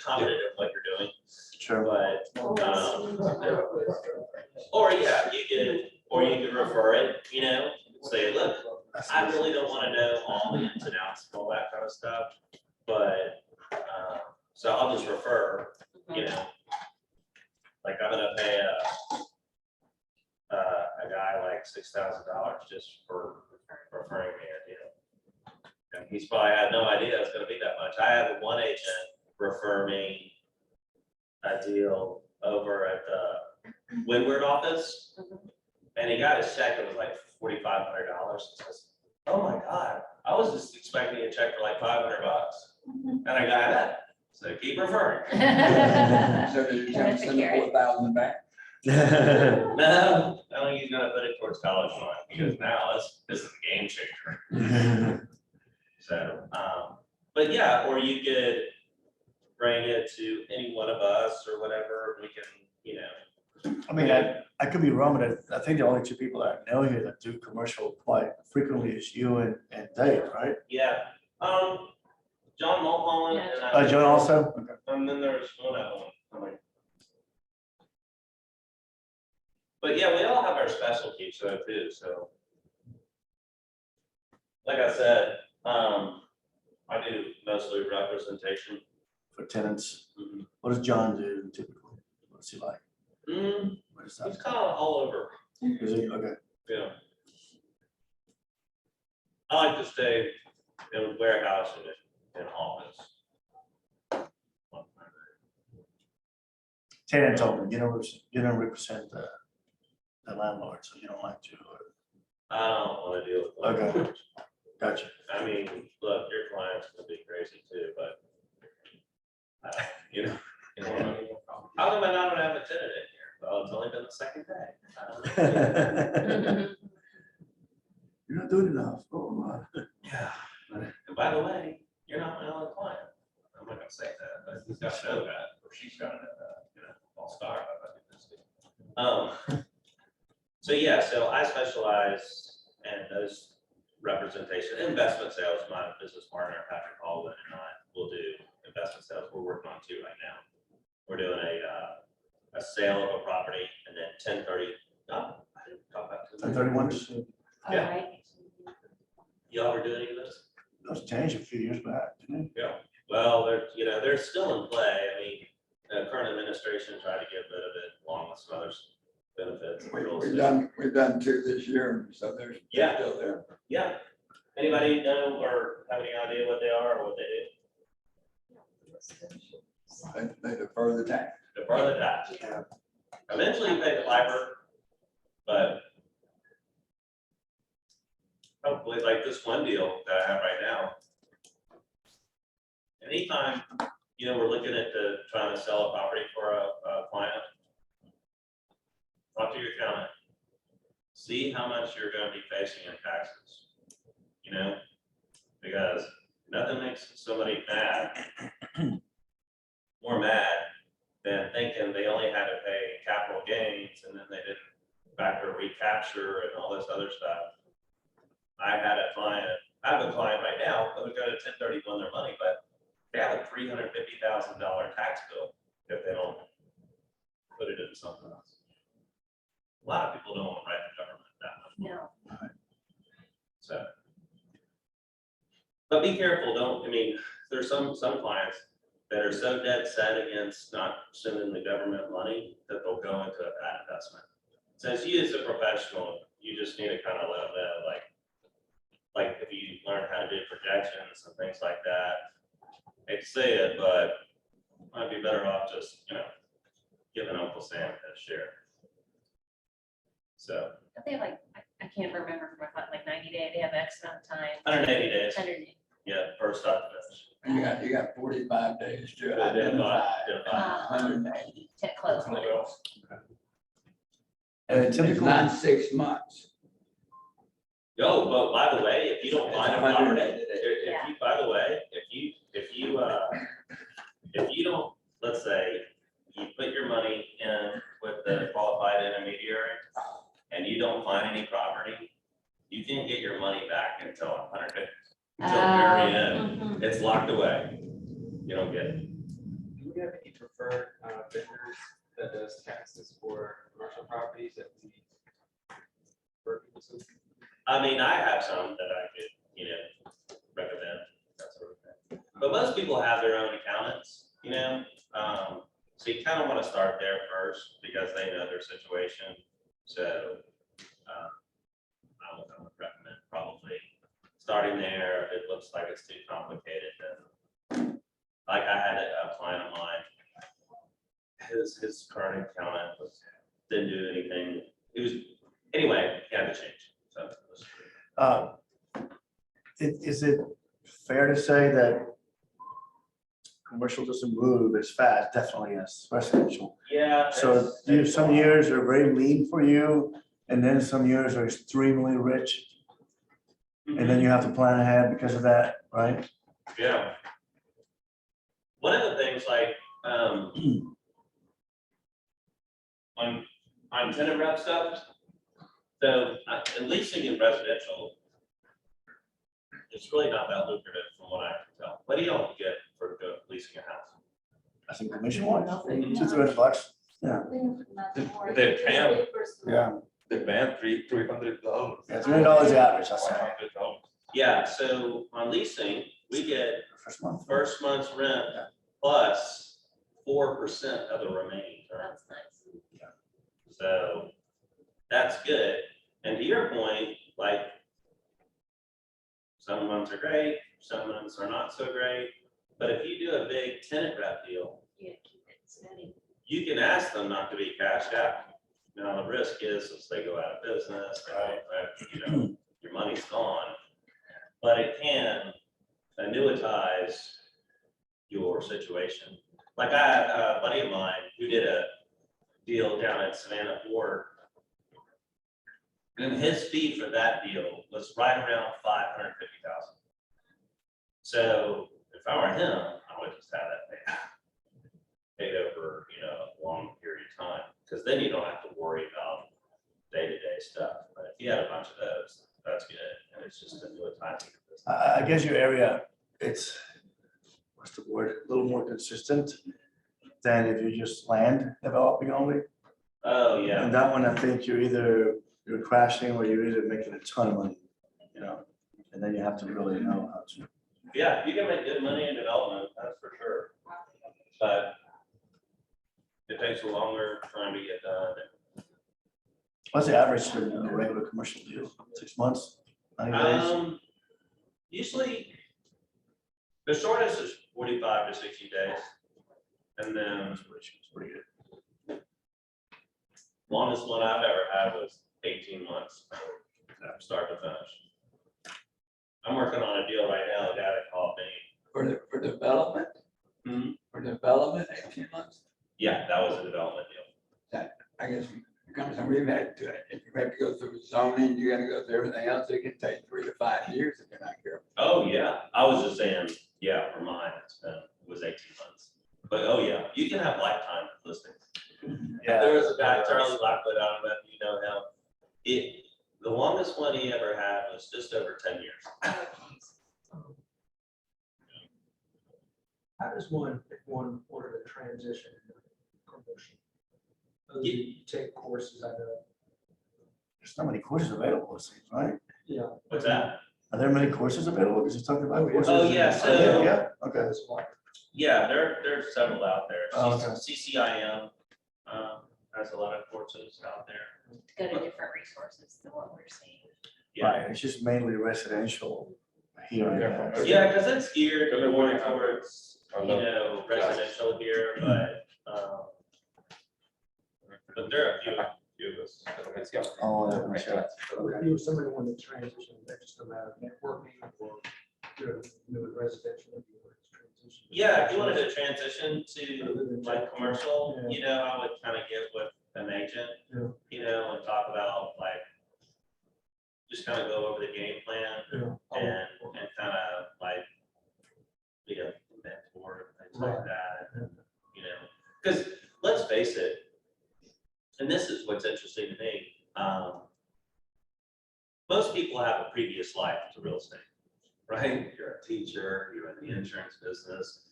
confident of what you're doing, Sure. but, or you could refer it, say, look, I really don't wanna know all the ins and outs and all that kind of stuff, but, so I'll just refer, like I'm gonna pay a guy like $6,000 just for referring me a deal. And he's probably had no idea it's gonna be that much. I had one agent refer me a deal over at the Windward office, and he got his check, it was like $4,500. He says, oh my God, I was just expecting a check for like $500. And I got that, so keep referring. So did you send the 4,000 back? No, I think he's gonna put it towards college fund, because now this is a game changer. So, but yeah, or you could bring it to any one of us or whatever, we can, I mean, I could be wrong, but I think the only two people that I know here that do commercial quite frequently is you and Dave, right? yeah. John Mulholland and John also? Okay. and then there's one other one. But yeah, we all have our specialties though too, so. Like I said, I do mostly representation. For tenants. Mhm. What does John do typically? What's he like? What is He's that? kind of all over, Is he, okay. yeah. I like to stay in warehouse and in office. Tenants only, you don't represent the landlord, so you don't like to, I don't want to deal with Okay. landlords. gotcha. I mean, look, your client's gonna be crazy too, but. How come I don't have a tenant in here? Well, it's only been the second day. You're not doing enough. Oh, Yeah. And by the way, you're not my only client. I'm not gonna say that, but he's got to know that, or she's got to know that, I'll start. So yeah, so I specialize in those representation, investment sales. My business partner, Patrick Alden, and I will do investment sales. We're working on two right now. We're doing a sale of a property and then 1030. No, I didn't talk about 1031. Yeah. Alright. Y'all ever do any of this? That was changed a few years back, didn't it? Yeah. Well, they're still in play. I mean, the current administration tried to get rid of it along with some other benefits. We've done two this year, so they're Yeah. still there. Yeah. Anybody know or have any idea what they are or what they do? They defer the tax. Defer the tax. Yeah. Eventually you pay the piper, but probably like this one deal that I have right now. Anytime, we're looking at trying to sell a property for a client, talk to your accountant. See how much you're gonna be facing in taxes. Because nothing makes somebody mad, more mad than thinking they only had to pay capital gains and then they didn't factor recapture and all this other stuff. I have a client right now that we've got a 1031 their money, but they have a $350,000 tax bill if they don't put it in something else. A lot of people don't want to write the government that much. No. So. But be careful, there's some clients that are so dead set against not sending the government money that they'll go into a bad investment. Since you as a professional, you just need to kind of let them know, like if you learn how to do projections and things like that. I hate to say it, but might be better off just, giving Uncle Sam his share. So. Don't they have I can't remember from like 90 days, they have X amount of time. 180 days. 180. Yeah, first start to finish. You got 45 days to Identify. identify 180. To close. And It's typically, not 6 months. Oh, but by the way, if you don't find a property, Yeah. by the way, if you don't, let's say, you put your money in with the qualified intermediary and you don't find any property, you can't get your money back until 150, until the very end. Mhm. It's locked away. You don't get it. Do we have any preferred vendors that does taxes for commercial properties that we refer people to? I mean, I have some that I could, recommend, that sort of thing. But most people have their own accountants, so you kind of want to start there first because they know their situation. So I would recommend probably starting there. If it looks like it's too complicated, then like I had a client of mine, his current accountant didn't do anything. It was, anyway, he had to change. So it was Is it fair to say that commercial doesn't move as fast, definitely as residential? yeah. So some years are very lean for you, and then some years are extremely rich, and then you have to plan ahead because of that, right? Yeah. One of the things like, on tenant rep stuff, so at leasing in residential, it's really not that lucrative from what I can tell. What do y'all get for leasing a house? I think commission wise, Nothing. $200. Yeah, They pay, yeah, the band $300. yeah, $300 the average, I say, $100. Yeah, so on leasing, we get first month. first month's rent plus 4% of the remaining term. That's nice. So that's good. And to your point, like, some months are great, some months are not so great. But if you do a big tenant rep deal, Yeah, keep it steady. you can ask them not to be cashed out. Now, the risk is if they go out of business, your money's gone. But it can annuitize your situation. Like I had a buddy of mine who did a deal down at Savannah Ford. And his fee for that deal was right around $550,000. So if I were him, I would just have that paid over, a long period of time, because then you don't have to worry about day-to-day stuff. But if you had a bunch of those, that's good, and it's just annuitizing. I guess your area, it's, what's the word, a little more consistent than if you just land developing only. Oh, yeah. And that one, I think you're crashing or you're either making a ton of money, and then you have to really know how to. Yeah, you can make good money in development, that's for sure. But it takes a longer time to get done. What's the average for a regular commercial deal? 6 months, 90 days? Usually, the shortest is 45 to 60 days. And then It's pretty good. longest one I've ever had was 18 months, from start to finish. I'm working on a deal right now, a guy that called me. For development? Mhm. For development, 18 months? Yeah, that was a development deal. I guess, we've had to, if you have to go through zoning, you gotta go through everything else, it can take 3 to 5 years if you're not careful. Oh, yeah, I was just saying, yeah, for mine, it was 18 months. But oh, yeah, you can have lifetime listings. There was a guy, Charlie Lockwood, I don't know if you know him. The longest one he ever had was just over 10 years. How does one, if one wanted to transition into commercial? Do you take courses, I know? There's not many courses available, it seems, right? Yeah. What's that? Are there many courses available? Because you're talking about Oh, yeah. courses. Oh, yeah, so- Yeah, okay. That's why. Yeah, there's several out there. Oh, okay. CCIM has a lot of courses out there. Go to different resources than what we're seeing. Yeah, Right, it's just mainly residential here. and there. yeah, because it's geared Everyone more have towards, a lot. residential here, but there are a few of us. Oh, that makes sense. If you were somebody who wanted to transition, that's just a matter of networking or doing residential. if you wanted to transition. Yeah, if you wanted to transition to like commercial, I would kind of get with an agent, Yeah. and talk about like, just kind of go over the game plan and kind of like be a mentor and things like that, and, you know, because let's face it, and this is what's interesting to me. Most people have a previous life to real estate, right? You're a teacher, you're in the insurance business.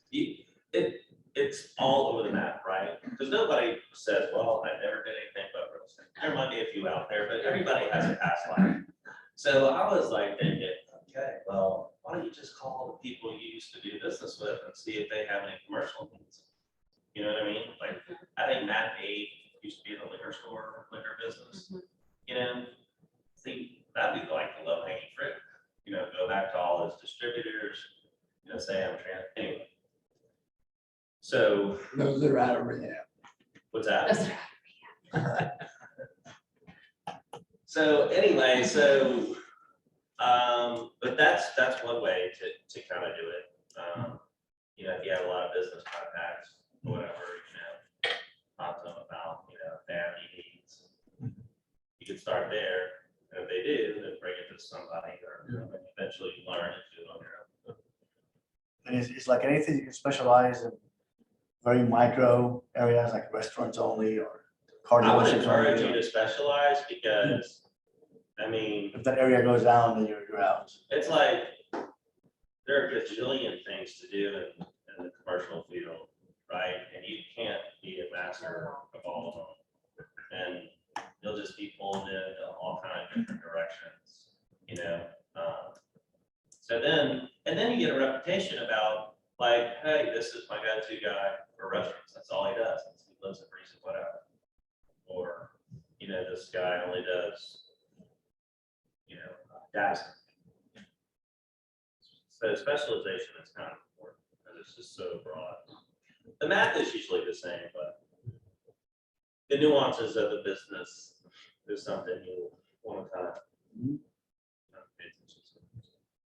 It's all over the map, right? Because nobody says, well, I never did anything but real estate. There might be a few out there, but everybody has a past life. So I was like thinking, okay, well, why don't you just call the people you used to do business with and see if they have any commercial needs? You know what I mean? Like, I think Matt Abe used to be in the liquor business. You know, see, that'd be like the low hanging fruit. You know, go back to all his distributors, you know, say I'm anyway. So Those that are out of rehab. what's that? So anyway, but that's one way to kind of do it. You know, if you have a lot of business contacts, or whatever, you know, talk to them about, you know, if they have any needs. You can start there, and if they do, then bring it to somebody, or eventually learn and do it on your own. And it's like anything, you can specialize in very micro areas like restaurants only or car I would dealerships encourage you only. to specialize because, I mean, If that area goes down, then you're out. it's like, there are a gajillion things to do in the commercial field, right? And you can't be a master of all of them. And you'll just be pulled in all kinds of different directions, you know? So then you get a reputation about like, hey, this is my go-to guy for restaurants. That's all he does. He lives and breathes it, whatever. Or, you know, this guy only does, you know, data center. So specialization is kind of important because it's just so broad. The math is usually the same, but the nuances of the business is something you want to kind of pay attention to.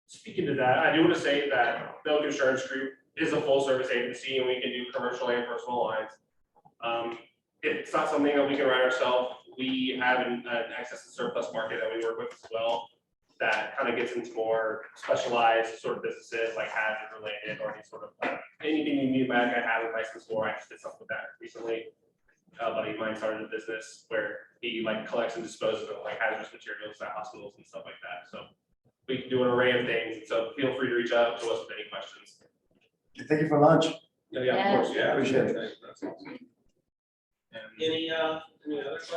Speaking to that, I do want to say that the Oak Insurance Group is a full service agency and we can do commercial and personal lines. It's not something that we can write ourselves. We have an excess and surplus market that we work with as well. That kind of gets into more specialized sort of businesses like hazard related or any sort of anything you need like I have a license for. I just did something with that recently. A buddy of mine started a business where he like collects and disposes of like hazardous materials at hospitals and stuff like that. So we can do an array of things. So feel free to reach out to us with any questions. Thank you for lunch. Yeah, of course. Yeah, Appreciate it. That's awesome. Any other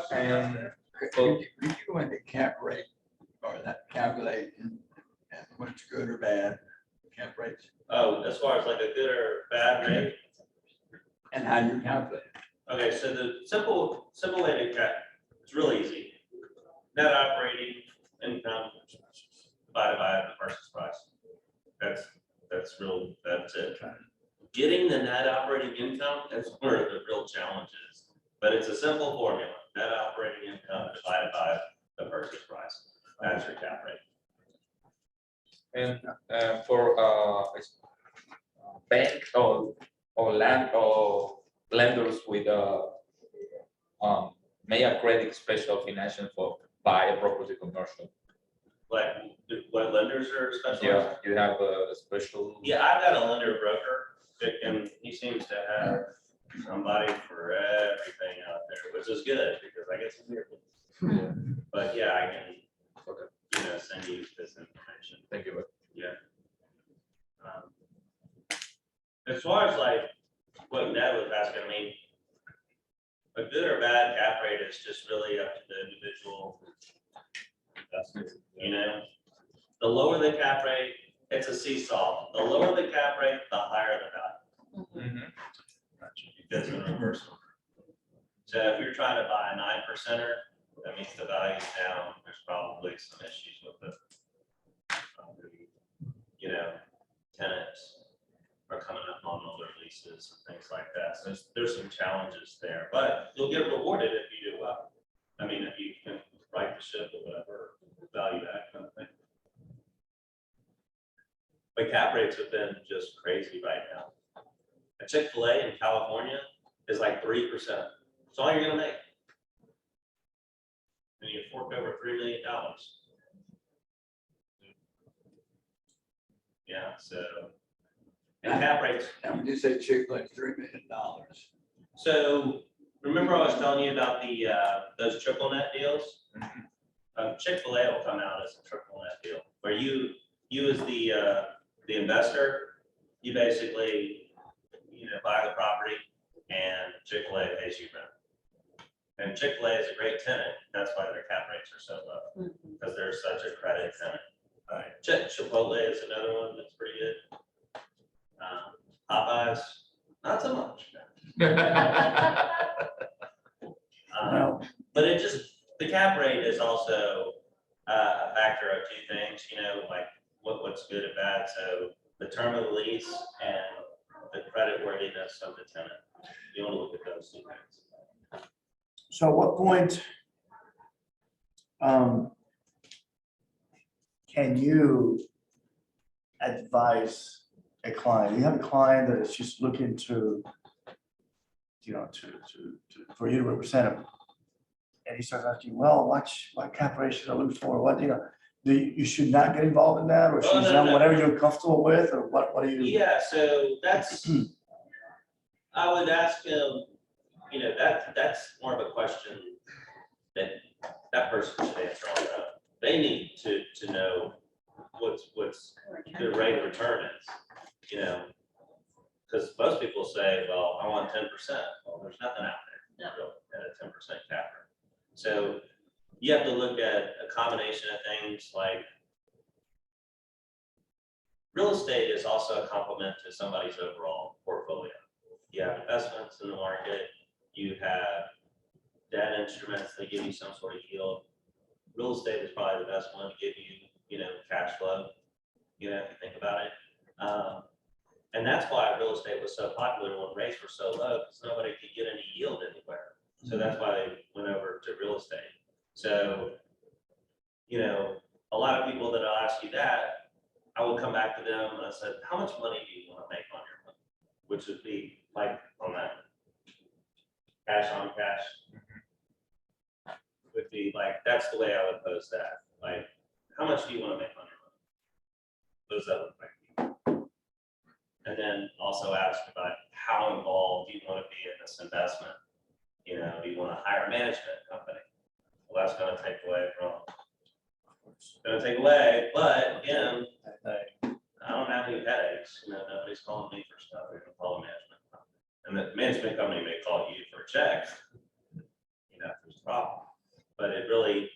questions? Could you go into cap rate or that calculation and what's good or bad cap rates Oh, as far as like a good or bad rate? and how you calculate it? Okay, so the simple way to cat, it's really easy. Net operating income divided by the purchase price. That's it. Getting the net operating income is where the real challenge is. But it's a simple formula. Net operating income divided by the purchase price. That's your cap rate. And for bank or land or lenders with may a credit special financing for buy a property commercial. Like what lenders are Yeah, specialized? you have a special. Yeah, I've got a lender broker, and he seems to have somebody for everything out there, which is good because I guess it's weird. But yeah, I can, you know, send you this information. Thank you. Yeah. As far as like what Ned was asking, I mean, a good or bad cap rate is just really up to the individual investor, you know? The lower the cap rate, it's a seesaw. The lower the cap rate, the higher the value. Because in reversal. So if you're trying to buy a 9%er, that means the value's down. There's probably some issues with it. You know, tenants are coming up on older leases and things like that. So there's some challenges there, but you'll get rewarded if you do well. I mean, if you can right the ship or whatever, value that kind of thing. But cap rates have been just crazy right now. A Chick-fil-A in California is like 3%. That's all you're gonna make. And you fork over $3 million. Yeah, so. And cap rates. And when you say Chick-fil-A, $3 million. So remember I was telling you about the, those triple net deals? Chick-fil-A will come out as a triple net deal, where you as the investor, you basically, buy the property and Chick-fil-A pays you rent. And Chick-fil-A is a great tenant. That's why their cap rates are so low, because they're such a credit tenant. Chipotle is another one that's pretty good. Popeyes, not so much. But the cap rate is also a factor of two things, like what's good and bad. So the term of the lease and the credit worthiness of the tenant. You want to look at those two things. So at what point can you advise a client? You have a client that is just looking to, for you to represent him. And he starts asking, well, what cap rate should I look for? What, you should not get involved in that, or should you done whatever you're comfortable with, or what do you? Yeah, so that's, I would ask him, that's more of a question that person should answer on their own. They need to know what's the rate of return is, because most people say, well, I want 10%. Well, there's nothing out there at a 10% cap rate. So you have to look at a combination of things like real estate is also a complement to somebody's overall portfolio. You have investments in the market, you have debt instruments that give you some sort of yield. Real estate is probably the best one to give you, cash flow, if you think about it. And that's why real estate was so popular when rates were so low, because nobody could get any yield anywhere. So that's why they went over to real estate. So, a lot of people that I'll ask you that, I will come back to them and I said, how much money do you want to make on your money? Which would be like on that cash on cash. Would be like, that's the way I would pose that. Like, how much do you want to make on your money? Those that look like. And then also ask about how involved do you want to be in this investment? Do you want to hire a management company? Well, that's going to take away but again, I don't have any headaches. Nobody's calling me for stuff. They're going to call a management company. And the management company may call you for a check, if there's a problem. But it really,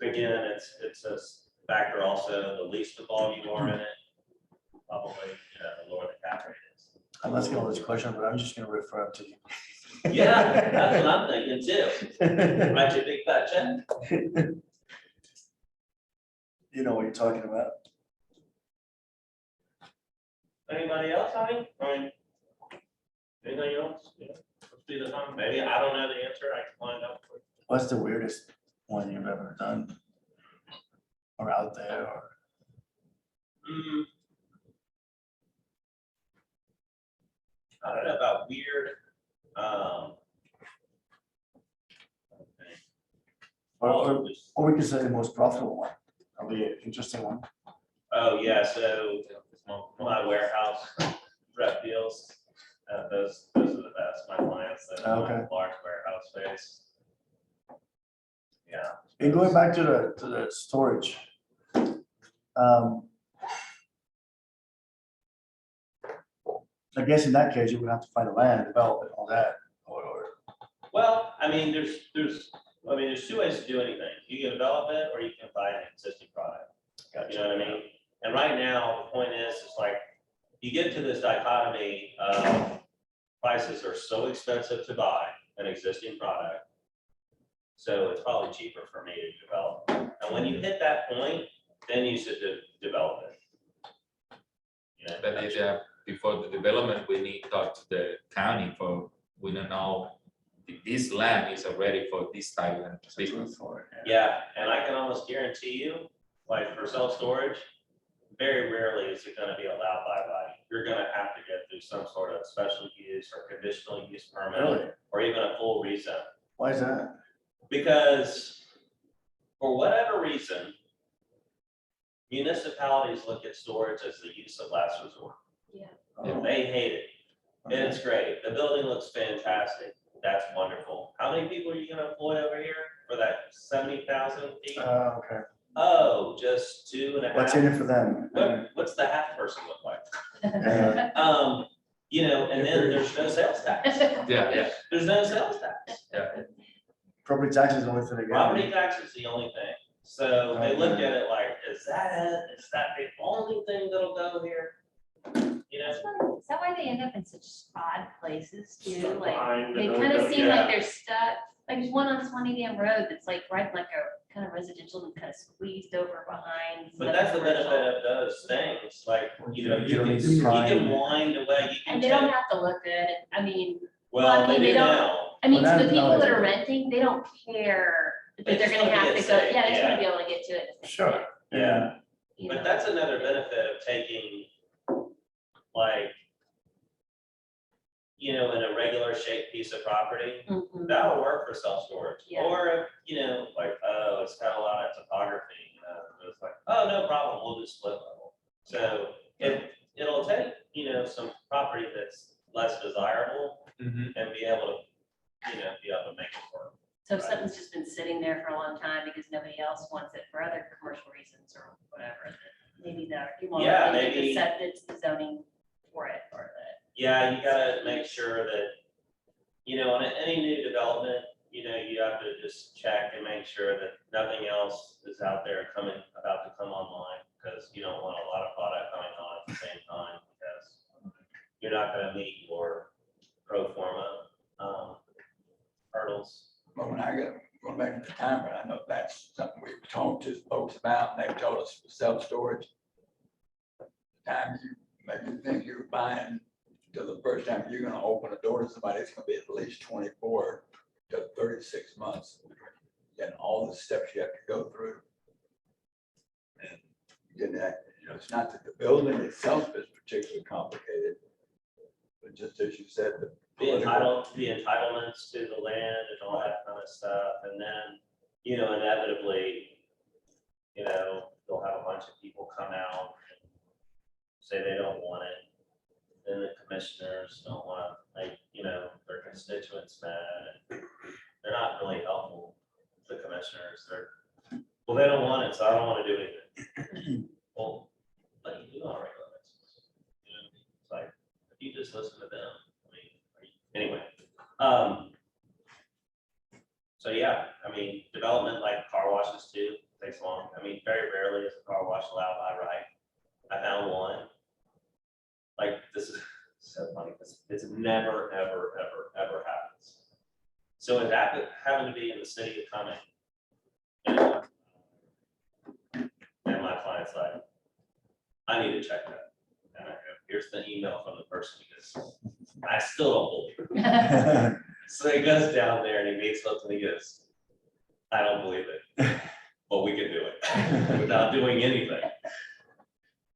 again, it's a factor also, the least involved you are in it, probably, the lower the cap rate is. I'm asking all this question, but I'm just gonna refer to you. Yeah, that's what I'm thinking too. Write you a big fat check. You know what you're talking about. Anybody else, honey? Anything else? Let's do the time. Maybe I don't know the answer. I can find out. What's the weirdest one you've ever done? Or out there, or? I don't know about weird. Or we could say the most profitable one, or the interesting one. Oh, yeah, so my warehouse rep deals, those are the best, my clients, that Okay. large warehouse space. Yeah. And going back to the storage. I guess in that case, you would have to find a land, develop it, all that, or. Well, there's two ways to do anything. You can develop it or you can buy an existing product. You know what I mean? And right now, the point is, it's like, you get to this dichotomy of prices are so expensive to buy an existing product. So it's probably cheaper for me to develop. And when you hit that point, then you should develop it. But before the development, we need to talk to the county we don't know if this land is already for this type of business. Yeah, and I can almost guarantee you, like for self-storage, very rarely is it gonna be allowed by right. You're gonna have to get through some sort of special use or conditional use permit, Really? or even a full rezone. Why is that? Because for whatever reason, municipalities look at storage as the use of last resort. And they hate it. And it's great. The building looks fantastic. That's wonderful. How many people are you gonna employ over here for that 70,000 feet? Okay. Oh, just 2.5. What's in it for them? What's the half person look like? Uh, You know, and then there's no sales tax. Yeah. There's no sales tax. Property tax is the only thing they get. Property tax is the only thing. So they look at it like, is that it? Is that the only thing that'll go here? You know? Is that why they end up in such odd places too? Stuck Like, behind they the- kind of seem like yeah. they're stuck. Like there's one on Swanee Dam Road that's like right like a kind of residential and kind of squeezed over behind. But that's the commercial. benefit of those things, like, you know, You don't need to you prime can it. wind away, you can And they don't take. have to look good. I mean, Well, I they mean, do they don't- now. I mean, Well, to the now- people now that they are do. renting, they don't care They that they're just gonna wanna have get to go, safe, yeah, they just yeah. wanna be able to get to it. Sure. Yeah, You but know? that's another benefit of taking, like, you know, in a regular shaped piece of property, Mhm. that'll work for self-storage. Yeah. Or if, you know, like, oh, it's got a lot of topography, it's like, oh, no problem, we'll just split level. So it'll take, you know, some property that's less desirable and be able to, you know, make it work. So if something's just been sitting there for a long time because nobody else wants it for other commercial reasons or whatever, then maybe that you want Yeah, to maybe- set it's the zoning for it or that. Yeah, you gotta make sure that, you know, on any new development, you know, you have to just check and make sure that nothing else is out there about to come online, because you don't want a lot of product coming on at the same time, because you're not gonna meet your pro forma, hurdles. But when I got, going back to the timer, I know that's something we've talked to folks about, and they've told us for self-storage. The time you maybe think you're buying, till the first time you're gonna open a door to somebody, it's gonna be at least 24 to 36 months. And all the steps you have to go through. And getting that, you know, it's not that the building itself is particularly complicated, but just as you said, the The political- entitlements to the land and all that kind of stuff, and then, you know, inevitably, you know, they'll have a bunch of people come out and say they don't want it. Then the commissioners don't want, like, you know, their constituents mad, and they're not really helpful, the commissioners, well, they don't want it, so I don't want to do anything. Well, like you do on a regular basis. You know, it's like, if you just listen to them, I mean, anyway. So yeah, I mean, development like car washes too, takes long. I mean, very rarely is a car wash allowed by right. I found one. Like, this is so funny, because it's never, ever, ever, ever happens. So it happened to be in the city of Cumming. And my client's like, I need to check that. And I go, here's the email from the person, because I still don't believe it. So he goes down there and he meets with me, he goes, I don't believe it, but we can do it without doing anything.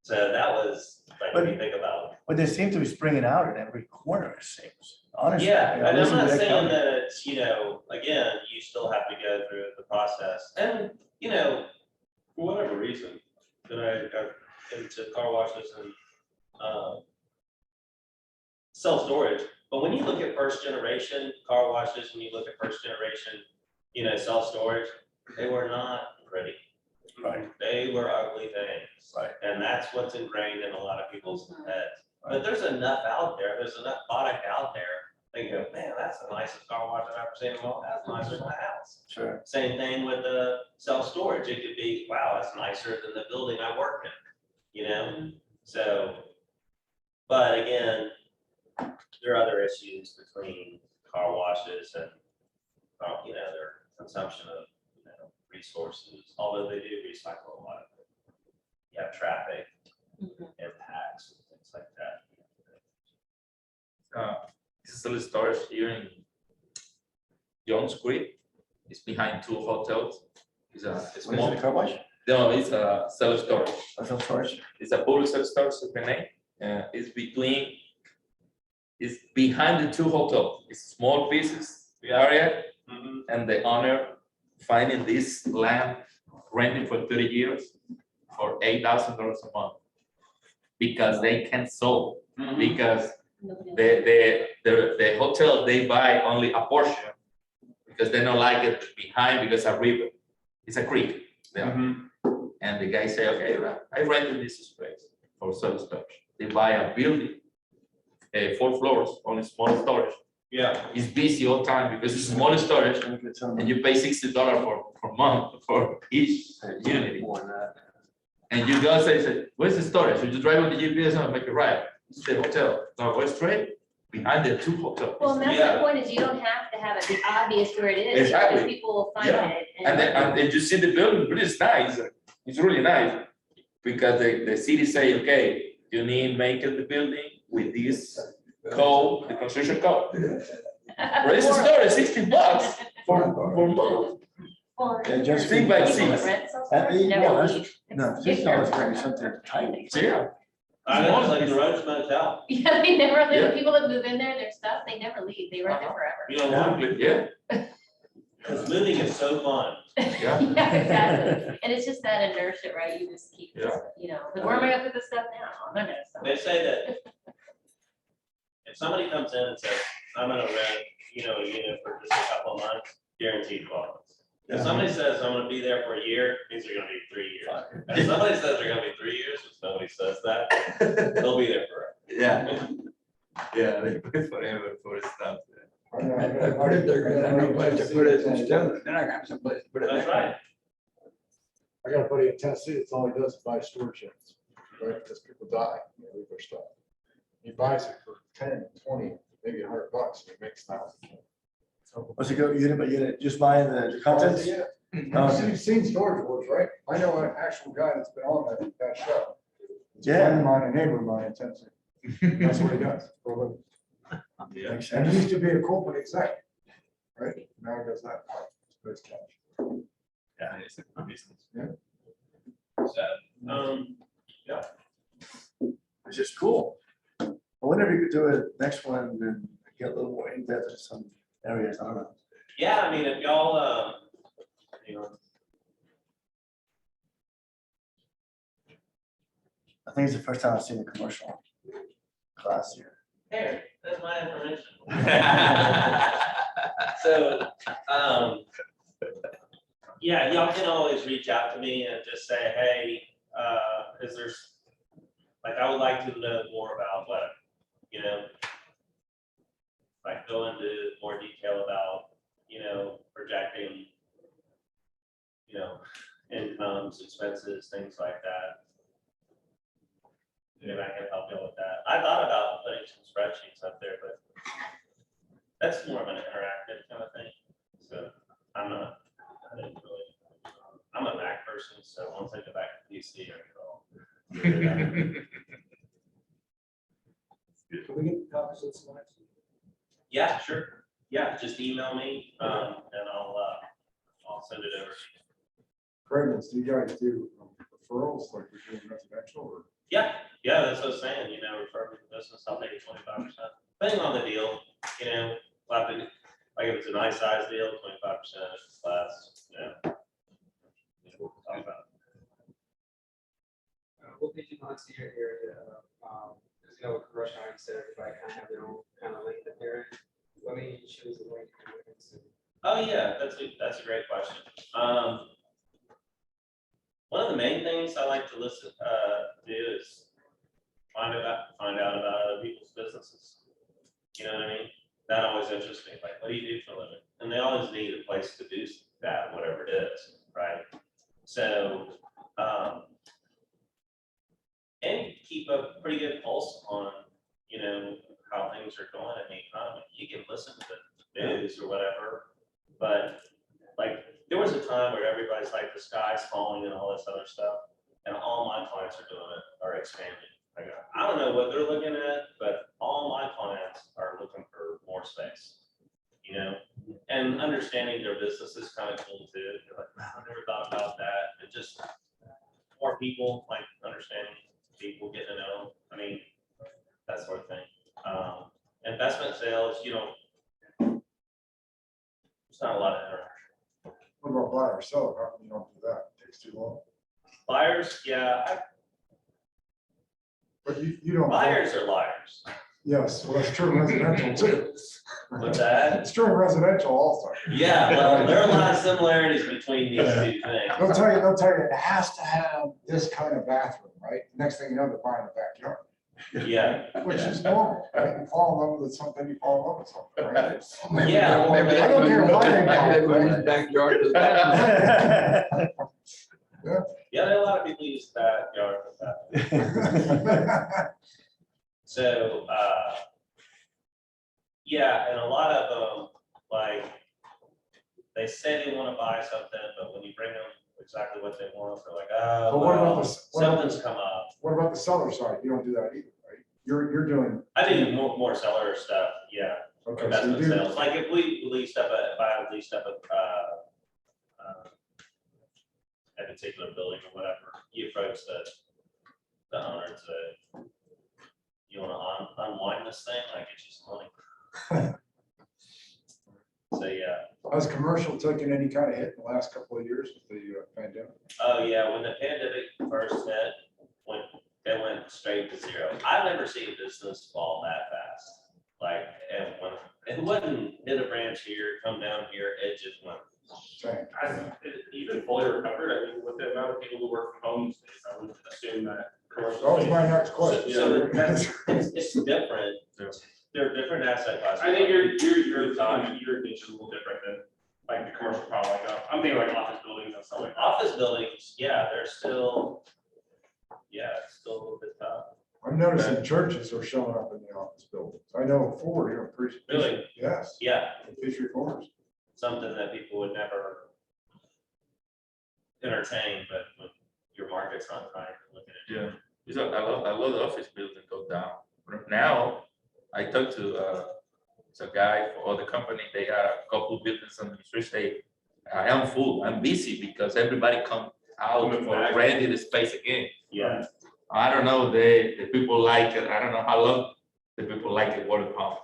So that was, like, when you think about it. But they seem to be springing out in every corner, it seems, honestly. Yeah, You know, and I'm listen to not that saying comment. that it's, you know, again, you still have to go through the process. And, you know, for whatever reason, that I got into car washes and self-storage. But when you look at first generation car washes, when you look at first generation, you know, self-storage, they were not pretty. Right. They were ugly things. Right. And that's what's ingrained in a lot of people's heads. But there's enough out there, there's enough product out there. They go, man, that's the nicest car wash I've ever seen. Well, that's nicer than my house. Sure. Same thing with the self-storage. It could be, wow, that's nicer than the building I work in, you know? So, but again, there are other issues between car washes and, you know, their consumption of, you know, resources, although they do recycle a lot of it. You have traffic impacts and things like that. It's a little storage here in Jones Creek. It's behind two hotels. It's a What is small, it, a car wash? no, it's a self-storage. Self-storage? It's a public self-storage, it's behind the two hotels. It's small pieces area, and the owner finding this land rented for 30 years for $8,000 a month. Because they can solve, because the hotel, they buy only a portion. Because they don't like it behind because a river, it's a creek. There. And the guy say, okay, I rented this space for self-storage. They buy a building, 4 floors, only small storage. Yeah. It's busy all time because it's small storage and you pay $60 per month for each unit. And you go say, where's the storage? You just drive on the GPS and make it right. It's the hotel. Now go straight behind the 2 hotels. Well, and that's the point is you don't have to have it be obvious where it is. Exactly. Because people will find Yeah. it. And then you see the building, but it's nice. It's really nice. Because the city say, okay, you need make it the building with this code, the construction code. But it's a story, $60 for month. Well, And just think by people that seats. rent self-storage Yeah, never that's- leave. No, $6 brings something tiny. Yeah. I know, it's like the Roach Motel. Yeah, they never leave. Yeah. People that move in there, their stuff, they never leave. They rent there forever. You know why? Yeah. Because moving is so fun. Yeah. Yeah, exactly. And it's just that inertia, right? You just keep, Yeah. you know, but where am I gonna put this stuff now? I'm gonna know stuff. They say that if somebody comes in and says, I'm gonna rent, a unit for just a couple of months, guaranteed 12 months. If somebody says, I'm gonna be there for a year, means they're gonna be 3 years. And if somebody says they're gonna be 3 years, which nobody says that, they'll be there forever. Yeah. Yeah, they pay forever for stuff. I put it there because I know place to put it instead, then I got some place to put it. That's right. I got a buddy in Tennessee, that's all he does is buy storage units, right, because people die, leave their stuff. He buys it for 10, 20, maybe $100, and he makes thousands. What's it go unit by unit, just buying the contents? Yeah. Okay. You've seen storage wars, right? I know an actual guy that's been on that show. It's a Yeah. friend of mine, a neighbor of mine in Tennessee. That's what he does for a living. Yeah. Makes And he sense. used to be a corporate exec, right? Now he does that. It's cash. Yeah, it's a good business. Which is cool. I wonder if you could do it next one and get a little more in depth in some areas, I don't know. Yeah, I mean, if y'all, I think it's the first time I've seen a commercial class here. here, that's my information. So, yeah, y'all can always reach out to me and just say, hey, is there, I would like to know more about what, go into more detail about, projecting, incomes, expenses, things like that. Maybe I can help you with that. I thought about putting some spreadsheets up there, but that's more of an interactive kind of thing. So I'm a Mac person, so once I go back to PC, Can we get copies of slides? yeah, sure. Yeah, just email me, and I'll send it over. Cravens, do you guys do referrals like we do in residential or? Yeah, that's what I was saying, refer me to business, I'll take it 25%, depending on the deal, we'll have to, like if it's a nice size deal, 25%, if it's less, we'll talk about it. What did you want to see your area? Because commercial, like you said, everybody kind of have their own kind of lane that they're in. Let me choose the lane. Oh, yeah, that's a great question. One of the main things I like to do is find out about other people's businesses. You know what I mean? That always interests me. Like, what do you do for a living? And they always need a place to do that, whatever it is, right? So, and keep a pretty good pulse on, how things are going in the economy. You can listen to the news or whatever, but there was a time where everybody's like, the sky's falling and all this other stuff, and all my clients are doing it, are expanding. I don't know what they're looking at, but all my clients are looking for more space, and understanding their business is kind of cool too. You're like, wow, I never thought about that. It just more people, understanding people, getting to know, that sort of thing. Investment sales, it's not a lot of interaction. What about buy or sell? How come you don't do that? It takes too long. Buyers, yeah, But you don't. buyers are liars. Yes, well, it's true in residential too. What's that? It's true in residential also. Yeah, well, there are a lot of similarities between these two things. They'll tell you, it has to have this kind of bathroom, right? Next thing you know, they're buying a backyard, Yeah, which is normal, right? You fall in love with something, you fall in love with something, right? Yeah, well, Maybe I don't care why they buy it, maybe but- his backyard is that. yeah, there are a lot of people use backyard for that. So, yeah, and a lot of them, like, they say they want to buy something, but when you bring them exactly what they want, they're like, oh, But what about well, this, what about something's this, come up. what about the seller side? You don't do that either, right? You're doing, I do more seller stuff, yeah, okay, so investment you do, sales. Like if we leased up if I leased up a particular building or whatever, you approach the owner and say, you want to unwind this thing? I get you some money. So, yeah. has commercial taken any kind of hit in the last couple of years with the pandemic? Oh, yeah, when the pandemic first hit, it went straight to zero. I've never seen business fall that fast. Like, and when it wouldn't hit a branch here, come down here, it just went. Same. Even fully recovered, I mean, with the amount of people who work from home, these days, I would assume that commercial. That was my next question. So it's different. Yeah. They're different asset classes. I think your niche is a little different than like the commercial problem, like, I'm thinking like office buildings and stuff like that. Office buildings, yeah, they're still, it's still a little bit tough. I'm noticing churches are showing up in the office buildings. I know Ford, you know, pretty. Really? Yes, Yeah, Fishery Farms. something that people would never entertain, but when your market's not trying to look at it. Yeah, it's I love the office building go down. Now, I talked to it's a guy for the company, they got a couple buildings on the street, say, I am full, I'm busy because everybody come out for renting the space again. Yeah, I don't know, the people like it, I don't know how long the people like it work home.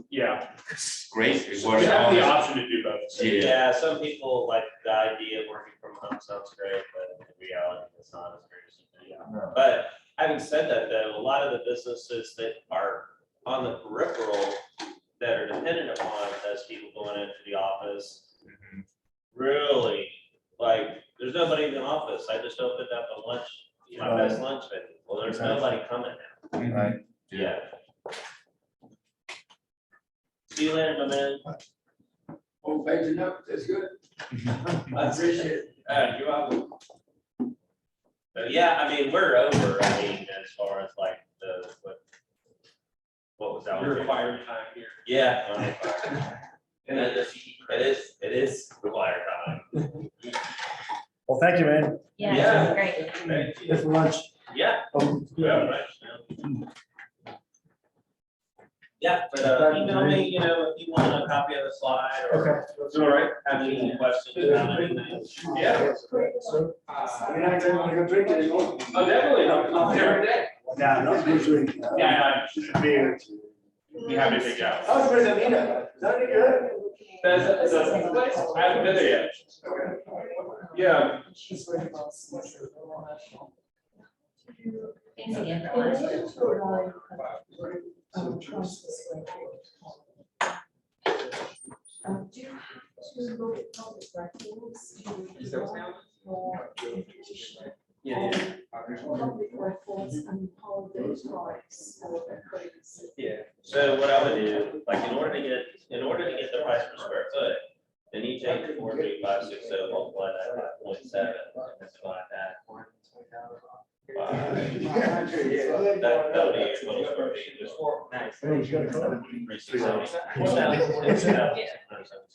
Yeah, It's great. It you works have the home. option to do both. Yeah. yeah, some people like the idea of working from home sounds great, but in reality, it's not as great as you think. No. But having said that, though, a lot of the businesses that are on the peripheral that are dependent upon those people going into the office, really, like, there's nobody in the office. I just opened up a lunch, my best lunch menu. Well, there's nobody coming now. Right. Yeah. See you later, my man. Old page up, that's good. I appreciate it. You're welcome. But yeah, I mean, we're over, I mean, as far as like what was that? Your required time here. Yeah. And it is required time. Well, thank you, man. Yeah, Yeah. it's great. Thank you. Good for lunch. Yeah. Yeah, right. Yeah, but email me, you know, if you want a copy of the slide or Is it all right? have any questions about anything. Yeah. So, You're not going to go drink anymore? Oh, definitely, I'm here every day. Yeah, not usually. Yeah, Beer. Be happy to take you out. How's Brazilina? Is that any good? That's a place, I haven't been there yet. Yeah. She's very well sponsored. Thanks again for lunch. Do you have to look at public records? Is that what's now? Yeah. Public records and how those rights for the credits. Yeah. So what I would do, like, in order to get the price per square foot, then you take 43560, multiply that by 0.7, and divide that. That would be your total square feet. There's Nice. hey, you gotta come.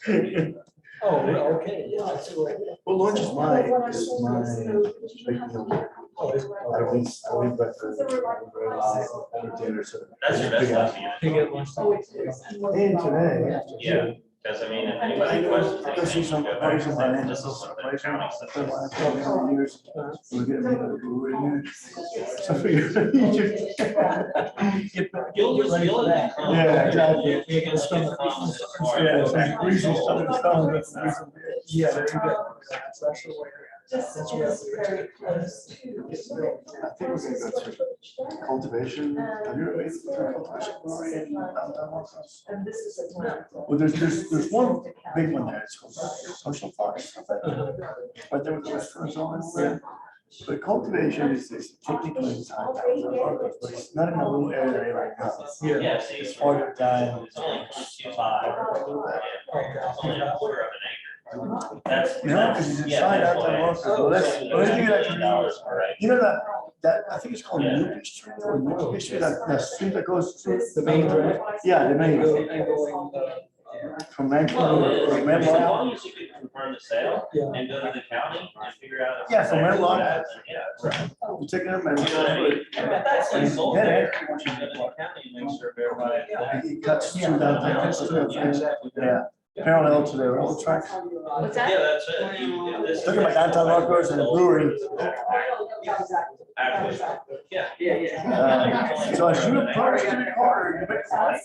370. Oh, okay, yeah, I see what. Well, lunch is my, What I is saw my. was, did you have to look at public I don't eat, I don't eat breakfast. So we're like prices. I don't eat dinner, so. That's your best option. You get lunch. Oh, it is. And today. Yeah, because I mean, if anybody questions Go see anything, some you go back buddies and of mine, say, and this this is is a something place. county said. Years. We're gonna make a brewery here. So I figured. You'll become. Yeah, exactly. You're gonna become as far Yeah, as- it's like greasy stuff, it's stuff, it's- Yeah, there you go. That's the way. Just very close to. I think we're gonna go to cultivation. Have you ever been to cultivation brewery in downtown Los Angeles? And this is a. Well, there's one big one there. It's called Social Parks. Right there with the restaurants on there. But cultivation is technically inside, but it's not in a little area right now. Yeah, see, It's farther down. it's only 2.5. It's only a quarter of an acre. That's. You know, because you decide out to work, so let's give you that. You know that, I think it's called Newton Street or Newton Street, that street that goes through. The main drag. Yeah, the main, And going, from Manchester Well, or as Menlo. long as you can confirm the sale Yeah. and go to the county and figure out. if Yeah, it's from actually Menlo. that, then yeah, it's right. You take it up You know what I and. mean? If that's And sold then there, you go to the county and make sure everybody. He cuts through that, yeah, parallel to the railroad tracks. What's Yeah, that? that's it. This- Talking about downtown Los Angeles and the brewery. Actually, yeah. So as you approach the corner, you make a right.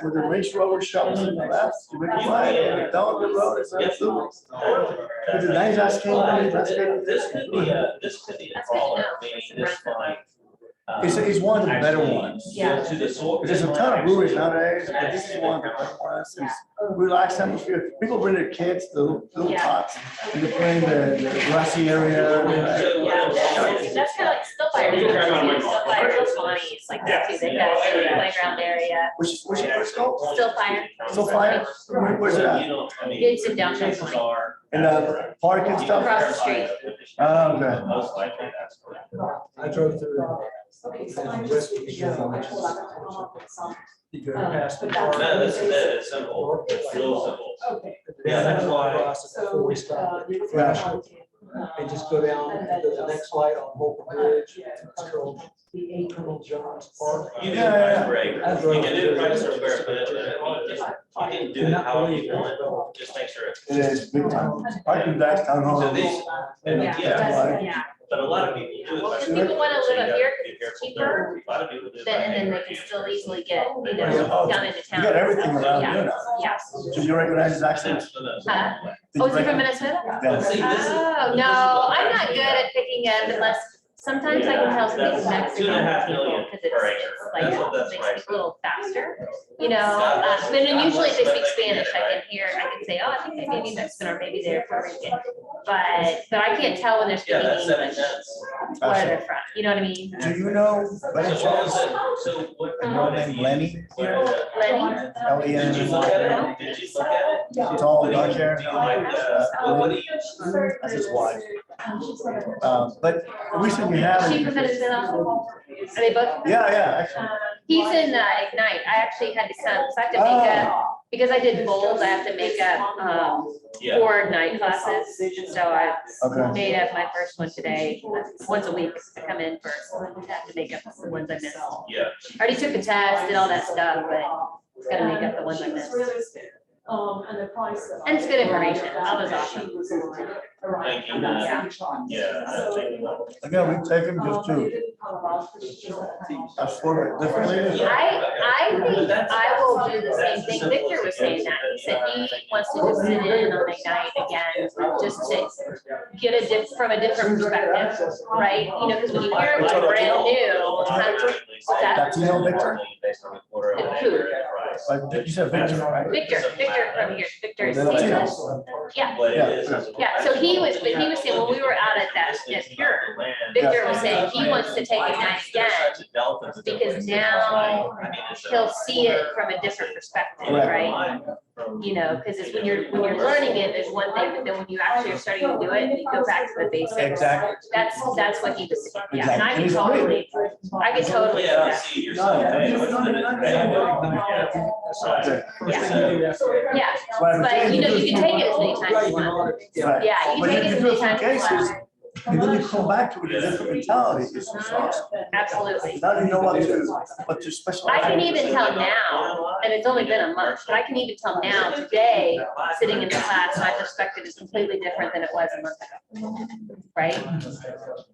With the Range Rover shops on the left, you make a right, and down the road is a blue. But the nice ice cream, This could be a crawler, meaning this like. It's one of the better ones. Yeah. To the soil. There's a ton of breweries nowadays, but this is one of the better ones. It's relaxed atmosphere. People bring their kids, the little Yeah. tots, and they play in the grassy area. Yeah, that's kind of like still fire. Still fire, those Bonnie's like that too. They've got a big playground area. Which is what's called? Still fire. Still Fire? Where's it at? It's in downtown Bonnie. And park and stuff? Across the street. Oh, okay. Most likely that's correct. I drove through. Okay, so I'm West just. Virginia, which is- You go past the. No, this is it, it's simple, it's real simple. Okay. Yeah, that's why. Across it before we stop. And just go down to the next light on Holcomb Bridge. It's called Colonel John's Park. You do Yeah. price break, you can do price per square foot, but you can do it however you want, just make sure. It is big time. Parking decks, town hall. So these, and Yeah, yeah, yeah. but a lot of people do it. Well, 'cause people wanna So you live up gotta here, be careful cheaper, there. A lot of people do it by And then they neighborhood. can still easily get, you Yeah. know, down into You town. got everything around Yeah. here now. Yeah. Do you recognize his accent? Huh? Oh, is he from Minnesota? But see, this is- Oh, no, I'm not good at picking up unless, sometimes I can tell somebody's That's Mexican 2.5 people, million because per it's acre. like, That's what that's they right. speak a little faster, you know, but then usually if they speak Spanish, I can hear, I can say, oh, I think they may be Mexican, or maybe they're Puerto Rican. But I can't tell when they're Yeah, speaking that's English, 7 cents. where they're from, you know what I mean? Do you know, So by any what was chance, it, so what? a girl named Lenny? Where is it? Lenny? Did you look at it? Did you look at it? Tall, What do dark you- hair. do you like, what do you? That's his wife. But the reason we have. Is she from Venezuela? Are they both? Yeah, actually. He's in Ignite. I actually had to come, so I have to make up, because I did bowls, I have to make up, Yeah. 4 night classes. So I Okay. made up my first one today, once a week. I come in first, I have to make up the ones I missed. Yeah. Already took the test, did all that stuff, but it's gotta make up the ones I missed. And the price. And it's good information. That was awesome. Thank you. Yeah. Yeah. Again, we take him just to afford it differently. I think I will do the same thing. Victor was saying that. He said he wants to just sit in on Ignite again, just to get from a different perspective, right? You know, because when you hear it like brand new, it's kind of, what's that? Latino Victor? Based on a quarter of an Who? acre price. Like, you said Victor, right? Victor from here. Victor is. Latino. Yeah. What it is. is- Yeah, so he was saying, when we were out at that, at Pure, Victor was saying he wants to take Ignite again, because now he'll see it from a different perspective, right? You know, because it's when you're learning it, there's one thing, but then when you actually are starting to do it, you go back to the basics. Exactly. That's what he was saying, yeah, and I can Exactly. totally see Yeah, that. see yourself. Hey, what's the- Yeah, but you know, you can take it as many times as you want. Right. Yeah, you But take it you as do a many few times as you cases, want. And then you come back to it, a different mentality, it's just awesome. Absolutely. Now you know what to specialize. I can even tell now, and it's only been a month, but I can even tell now today, sitting in the class, my perspective is completely different than it was a month ago. Right?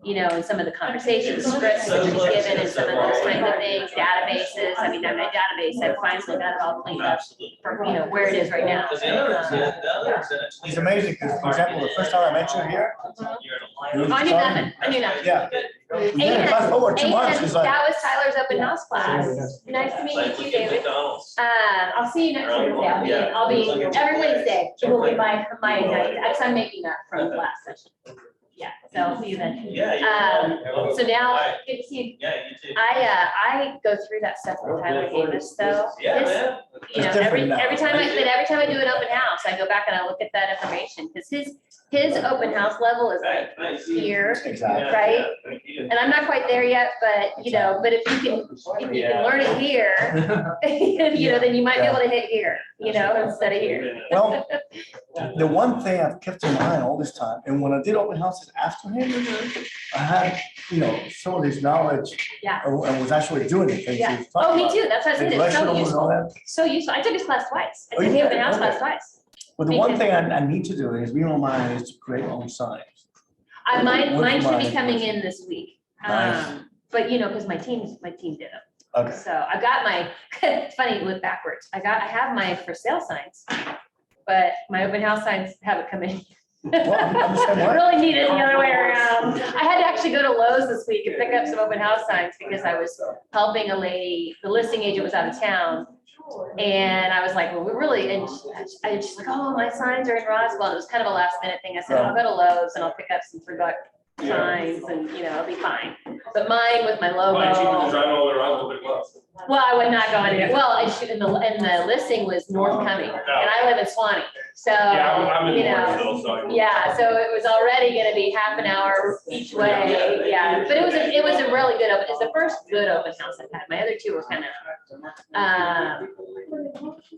You know, and some of the conversations, scripts that you're given and some of those kinds of things, databases. I mean, my database, I finally got it all cleaned up for, you know, where it is right now. It's amazing, because for example, the first time I met you here. you were I knew starting- nothing. I knew nothing. Yeah. Yeah, fast forward 2 months, it's like. That was Tyler's open house class. Nice to meet you too, David. I'll see you next Wednesday. I'll be every Wednesday. It will be my night, because I'm making that from the last session. Yeah, so I'll see you then. So now, good to see you. Yeah, you too. I go through that stuff with Tyler Davis, though. Yeah, It's, man. you know, It's different now. every time I do an open house, I go back and I look at that information, because his open house level is like here. Exactly. Right? Thank you. And I'm not quite there yet, but, you know, but if you can learn it here, you know, then you might be able to hit here, you know, instead of here. Well, the one thing I've kept in mind all this time, and when I did open houses after him, I had, you know, some of this knowledge. Yeah. And was actually doing it. things Yeah. we talked Oh, me about. too. That's what I said. It's so Intellectual and all useful. that. So useful. I took his class twice. I Oh, took you the open did? house class Okay. twice. But the one thing I need to do is, be on mine, is to create my own signs. Mine should be Mine. coming in this week. Nice. But you know, because my team did it. Okay. So I got my, it's funny, look backwards. I have my for sale signs, but my open house signs haven't come in. Well, I'm the same way. Really need it the other way around. I had to actually go to Lowe's this week and pick up some open house signs because I was helping a lady, the listing agent was out of town. And I was like, well, we're really, and she's like, oh, my signs are in Roswell. It was kind of a last minute thing. I said, I'll go to Lowe's and I'll pick up some $3 signs and, you know, it'll be fine. But mine with my logo. Why, cheaper than driving all the way around a little bit close. Well, I would not go anywhere. Well, and the listing was North Coming, and I live in Swanee, so, Yeah, I'm in you know. Lawrenceville, so. Yeah, so it was already gonna be half an hour each way, yeah, but it was a really good open, it's the first good open house I've had. My other two were kind of,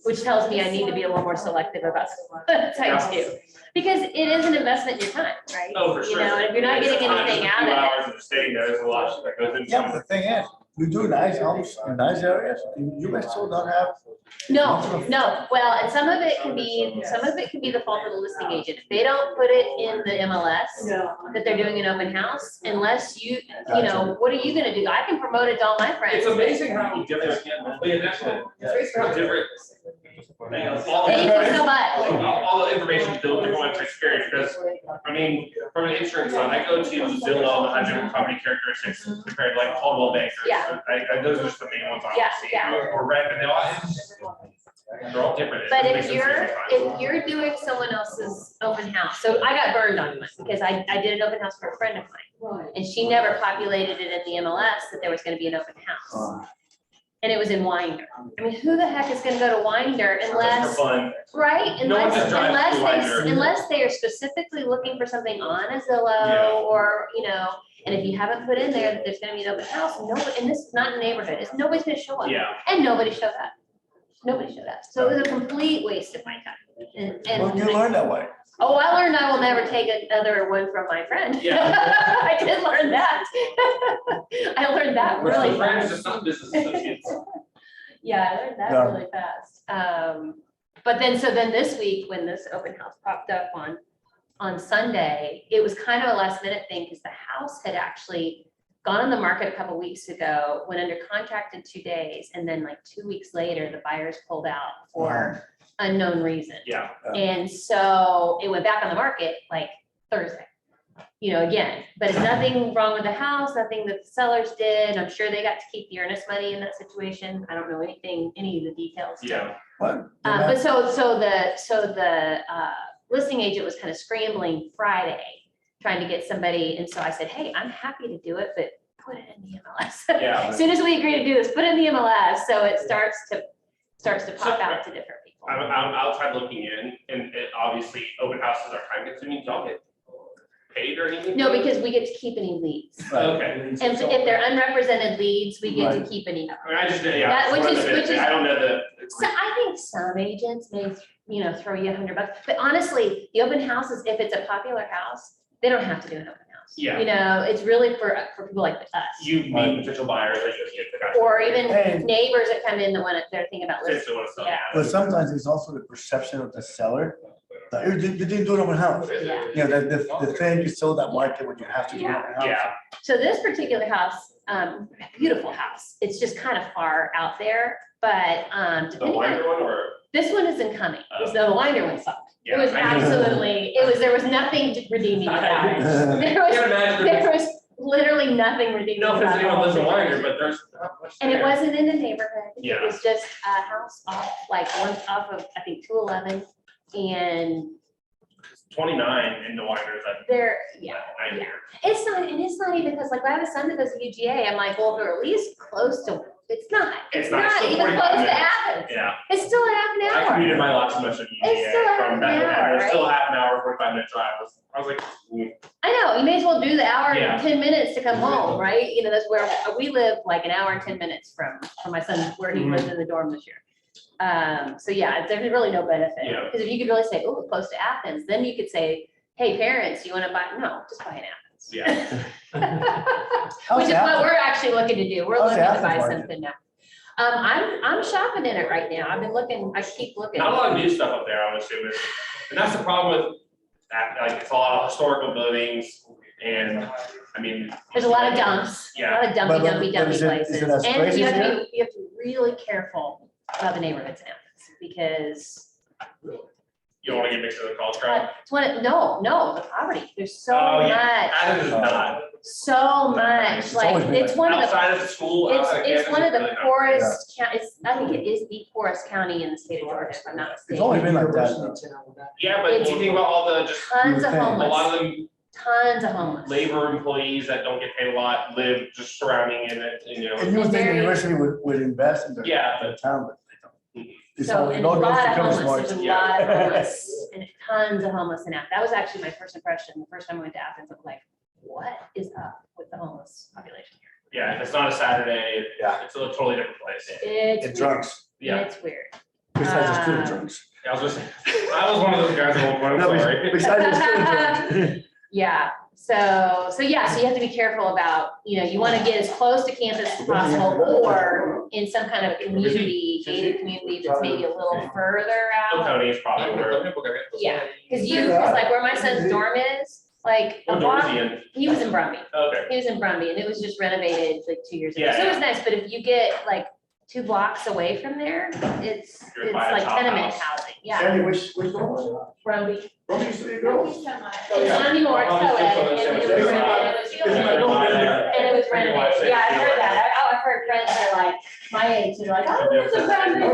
which tells me I need to be a little more selective about what I do. Because it is an investment in your time, right? Oh, for sure. You know, and if you're not getting anything out of it. 2 hours of just staying there, there's a lot that goes into Yeah, but it. the thing is, we do nice homes in nice areas, you guys still don't have. No, well, and some of it can be the fault of the listing agent. If they don't put it in the MLS that they're doing an open house, unless you know, what are you gonna do? I can promote it to all my friends. It's amazing how different, how different. Thank you so much. All the information built to go into experience, because, I mean, from an insurance fund, I go to Zillow, the 100 property characteristics compared to like Coldwell Banker. Yeah. Those are just the main ones I Yeah, see, yeah. or Rep, and they're all different. It But just if makes sense to me. you're doing someone else's open house, so I got burned on mine because I did an open house for a friend of mine. And she never populated it in the MLS that there was gonna be an open house. And it was in Winder. I mean, who the heck is gonna go to Winder Just unless, for fun. right? No one just drives through Winder. Unless they are specifically looking for something on a Yeah. Zillow or, you know, and if you haven't put in there that there's gonna be an open house, nobody, and this is not a neighborhood, it's nobody's gonna show up. Yeah. And nobody showed up. Nobody showed up. So it was a complete waste of my time. Well, you learn that way. Oh, I learned I will never take another one from my friend. Yeah. I did learn that. I learned that really Friends, fast. just not business associates. Yeah, I learned that Yeah. really fast. But then this week, when this open house popped up on Sunday, it was kind of a last minute thing because the house had actually gone on the market a couple weeks ago, went under contract in 2 days, and then like 2 weeks later, the buyers pulled out for unknown reason. Yeah. And so it went back on the market like Thursday, you know, again, but it's nothing wrong with the house, nothing that the sellers did. I'm sure they got to keep the earnest money in that situation. I don't know any of the details. Yeah. What? But so the listing agent was kind of scrambling Friday, trying to get somebody. And so I said, hey, I'm happy to do it, but put it in the MLS. Yeah. As soon as we agree to do this, put it in the MLS. So it starts to pop out to different people. I'm outside looking in, and it obviously open houses are time consuming. Y'all get paid or anything? No, because we get to keep any leads. Okay. And if they're unrepresented leads, we get to Right. keep any. I mean, I just, yeah. That- which it's is- one of the which bits. is- I don't know the. So I think some agents may, you know, throw you $100, but honestly, the open houses, if it's a popular house, they don't have to do an open house. Yeah. You know, it's really for people like us. You meet potential buyers that you get the guys. Or even Hey. neighbors that come in that want to, they're thinking about listing. Potentially want to sell. Yeah. But sometimes it's also the perception of the seller. That you didn't do it on my house. Yeah. You know, the thing you sold that market when you have to do it on my house. Yeah, So this particular house, beautiful house, it's just kind of far out there, but the depending wider on, one or? this one isn't coming. The winder one sucked. It Yeah, was I know. absolutely, there was nothing redeeming about it. There I was, can't imagine. there was literally nothing redeeming No, about because it. anyone lives in Winder, but there's not much And it there. wasn't in the neighborhood. It Yeah. was just a house off, like one off of, I think, 211. And 29 in the Winders, there, yeah. I Yeah. hear. It's not, and it's not even because like I have a son that goes to UGA, I'm like, well, they're at least close to, it's not It's not, it's not still even 45 close to minutes. Athens. Yeah, It's still a half I an hour. commuted my last semester to It's still UGA half from an Bethlehem, hour, it's still right? half an hour, 45-minute drive, I was like, I know, you may as well do the hour Yeah. and 10 minutes to come home, right? You know, that's where we live like an hour and 10 minutes from my son, where he lives in the dorm this year. So yeah, there's really no benefit. Yeah. Because if you could really say, oh, close to Athens, then you could say, hey, parents, you want to buy? No, just buy in Athens. yeah. How's Which is what Athens? we're actually looking to do. We're How's looking to Athens buy market? something now. I'm shopping in it right now. I've been looking, I keep looking. Not a lot of new stuff up there, I would assume, and that's the problem with that, like, it's a lot of historical buildings, and, I mean. There's a lot of dumps, a lot of dumpy But is places. it as And crazy you as have here? to be, you have to be really careful about the neighborhoods in Athens because You don't want to get mixed with the college crowd. it's no, the poverty. There's so Oh, much, yeah. Athens is not, so much. It's Like, always been it's like one of the outside of the school. It's, outside it's campus, one of it's the really not. poorest, I think it is the poorest county in the state of Georgia, if I'm not It's always mistaken. been like that. University town with that. Yeah, but It's- when you think about all the, just, Tons of You would think. a lot homeless, of them tons of homeless. labor employees that don't get paid a lot live just surrounding in it, you know. And you would think the Very- university would invest in their Yeah, their town, but they don't. It's So, all, and it a all goes lot to of Commerce homeless, there's a Market. lot of homeless, and tons of homeless in Athens. That was actually my first impression, the first time I went to Athens, I was like, what is up with the homeless population here? yeah, if it's not a Saturday, Yeah. it's a totally different place. It's And weird, drunks, Yeah, it's weird. besides the student drunks. I was just, I was one of those guys at one point, I'm No, sorry. besides the student drunks. Yeah, so you have to be careful about, you want to get as close to campus as possible or in some kind of a community, gated community that's maybe a little further out. Tony is probably where, Yeah, because like where my son's dorm is, like a what door is block, he in? he was in Brumby. Okay, He was in Brumby and it was just renovated like 2 years ago. Yeah, So it was nice, but if you get like 2 blocks away from there, it's You're by a like top tenement house. housing, yeah. Sandy, which one? Brumby. Where used to be Thank girls? you so much. It's not anymore, it's Well, co-ed it's and it just was on the renovated. It's my dorm. And it was renovated. Yeah, I heard that. I've heard friends that are like my age, who are like, oh, it's a brand new.